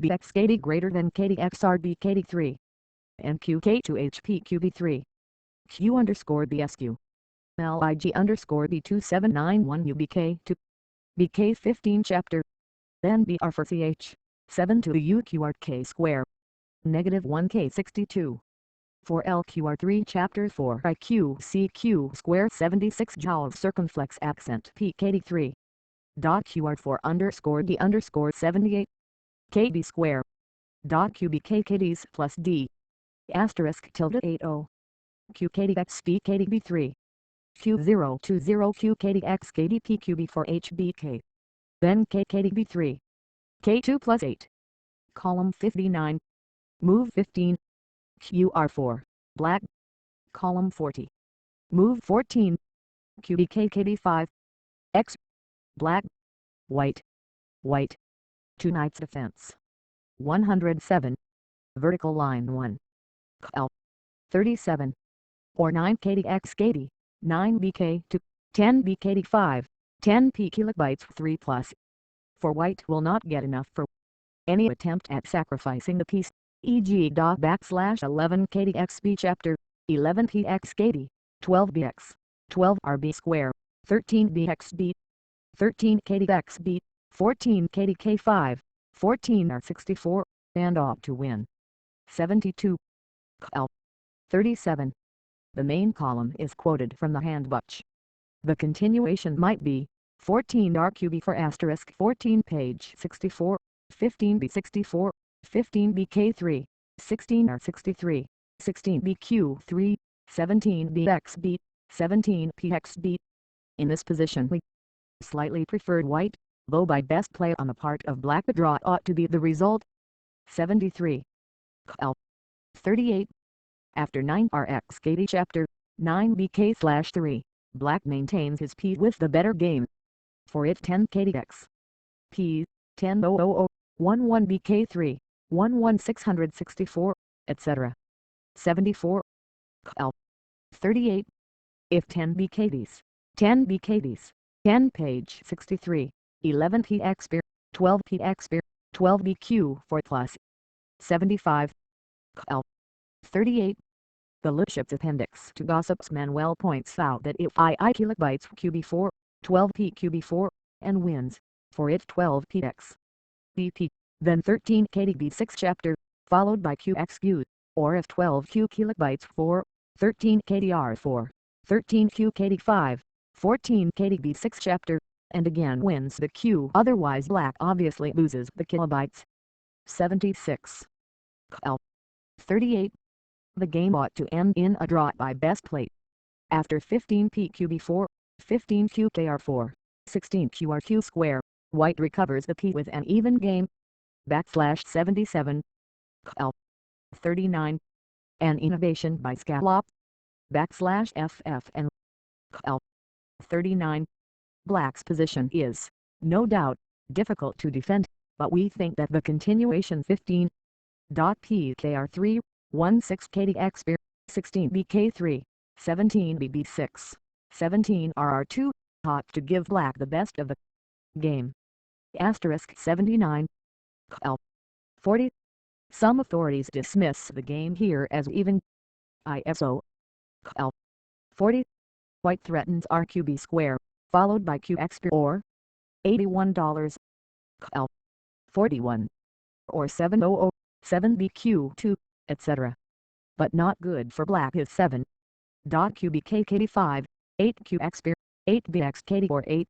BXKD greater than KDXR BKD3. And QK to HPQB3. Q underscore BSQ. LIG underscore B2791 UBK to BK15 chapter. Then BR for CH. 7 to UQRK square. Negative 1K62. For LQR3 chapter 4 IQCQ square 76 joules circumflex accent PKD3. Dot QR4 underscore D underscore 78. KB square. Dot QBKKDs plus D. Asterisk tilde 80. QKDX BKDB3. Q020 QKDX KDPQB for HBK. Then KKDB3. K2 plus 8. Column 59. Move 15. QR4. Black. Column 40. Move 14. QBKKD5. X. Black. White. White. 2 knights defense. 107. Vertical line 1. L. 37. Or 9 KDX KD. 9 BK 2. 10 BKD 5. 10 P kilobytes 3 plus. For white will not get enough for any attempt at sacrificing the piece, e.g. /11 KDXB chapter, 11 PX KD, 12 BX, 12 RB square, 13 BXB, 13 KDXB, 14 KDK5, 14 R64, and ought to win. 72. L. 37. The main column is quoted from the handbook. The continuation might be 14 RQB for asterisk 14 page 64, 15 B64, 15 BK3, 16 R63, 16 BQ3, 17 BXB, 17 PXB. In this position we slightly preferred white, though by best play on the part of black the draw ought to be the result. 73. L. 38. After 9 RX KD chapter, 9 BK/3, black maintains his P with the better game. For it 10 KDX. P, 10 000, 11 BK3, 11 664, etc. 74. L. 38. If 10 BKDs, 10 BKDs, 10 page 63, 11 PX beer, 12 PX beer, 12 BQ 4 plus. 75. L. 38. The Lipschitz appendix to Gossip's Manual points out that if II kilobytes QB4, 12 PQB4, and wins, for it 12 PX. BP, then 13 KDB6 chapter, followed by QXQ, or if 12 Q kilobytes 4, 13 KDR4, 13 QKD5, 14 KDB6 chapter, and again wins the Q. Otherwise black obviously loses the kilobytes. 76. L. 38. The game ought to end in a draw by best play. After 15 PQB4, 15 QKR4, 16 QRQ square, white recovers the P with an even game. / 77. L. 39. An innovation by Scallop. / FFN. L. 39. Black's position is, no doubt, difficult to defend, but we think that the continuation 15. PKR3, 16 KDX, 16 BK3, 17 BB6, 17 RR2, ought to give black the best of the game. * 79. L. 40. Some authorities dismiss the game here as even. ISO. L. 40. White threatens RQB square, followed by QX or $81. L. 41. Or 700, 7BQ2, etc. But not good for black is 7. QBKKD5, 8QX, 8BXKD or 8.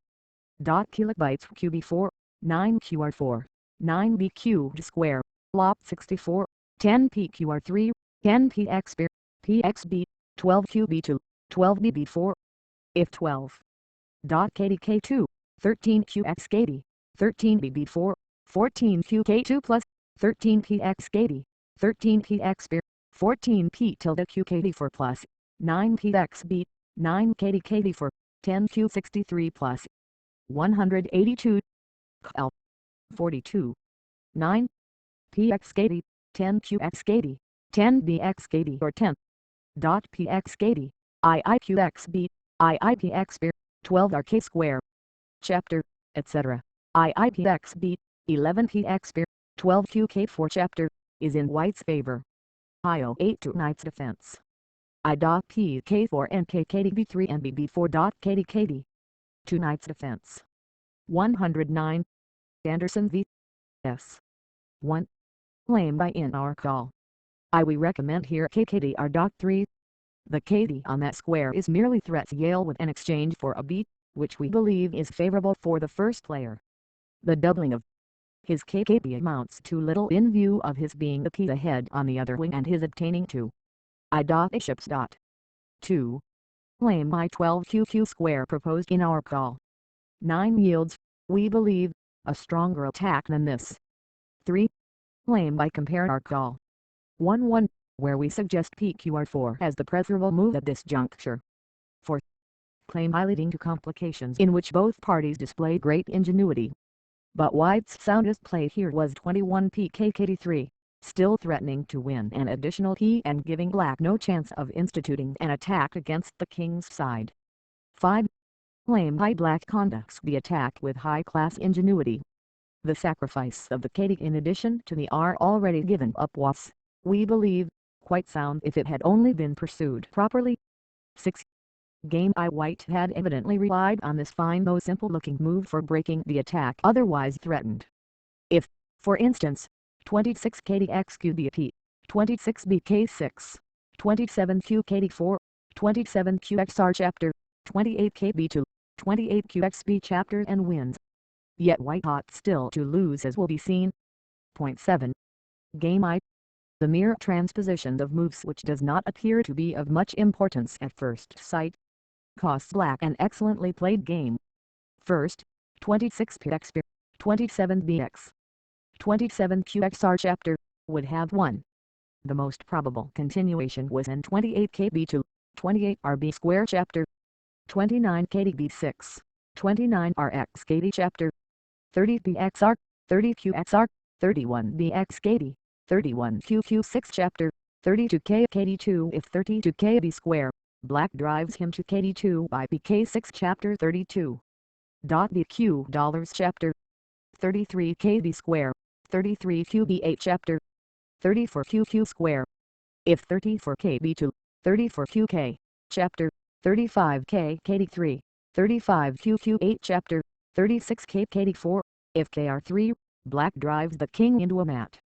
Kilobytes QB4, 9 QR4, 9 BQ square, LOP 64, 10 PQR3, 10 PX, PXB, 12 QB2, 12 BB4. If 12. KDK2, 13 QX80, 13 BB4, 14 QK2 plus, 13 PX80, 13 PX, 14 P tilde QKD4 plus, 9 PXB, 9 KDKD4, 10 Q63 plus. 182. L. 42. 9. PX80, 10 QX80, 10 BX80 or 10. PX80, IIQXB, IIPX, 12 RK square. Chapter, etc. IIPXB, 11 PX, 12 QK4 chapter, is in white's favor. IO 8 to knight's defense. I.PK4 and KKDB3 and BB4. KDKD. 2 knights defense. 109. Anderson v. S. 1. Lame by in our call. We recommend here KKDR.3. The KD on that square is merely threats Yale with an exchange for a beat, which we believe is favorable for the first player. The doubling of his KKB amounts to little in view of his being the P ahead on the other wing and his obtaining 2. Bishops. 2. Lame I12 QQ square proposed in our call. 9 yields, we believe, a stronger attack than this. 3. Lame by compare our call. 1-1, where we suggest PQR4 as the preferable move at this juncture. 4. claim by leading to complications in which both parties display great ingenuity. But White's soundest play here was 21 pk-kd3, still threatening to win an additional key and giving black no chance of instituting an attack against the king's side. 5. Lame high black conducts the attack with high-class ingenuity. The sacrifice of the kd in addition to the r already given up was, we believe, quite sound if it had only been pursued properly. 6. Game I White had evidently relied on this fine though simple-looking move for breaking the attack otherwise threatened. If, for instance, 26 kd-xq-b-p, 26 bk6, 27 q-kd4, 27 qxr chapter, 28 kb2, 28 qxb chapter and wins. Yet White ought still to lose, as will be seen. Point 7. Game I. The mere transposition of moves which does not appear to be of much importance at first sight, costs black an excellently played game. First, 26 px, 27 bx, 27 qxr chapter, would have won. The most probable continuation was in 28 kb2, 28 rb square chapter, 29 kdb6, 29 rx kd chapter, 30 bxr, 30 qxr, 31 bx kd, 31 qq6 chapter, 32 k kd2 if 32 kb square. Black drives him to kd2 by bk6 chapter 32. Bq dollars chapter, 33 kb square, 33 qb8 chapter, 34 qq square. If 34 kb2, 34 qk chapter, 35 k kd3, 35 qq8 chapter, 36 k kd4. If kr3, black drives the king into a mat.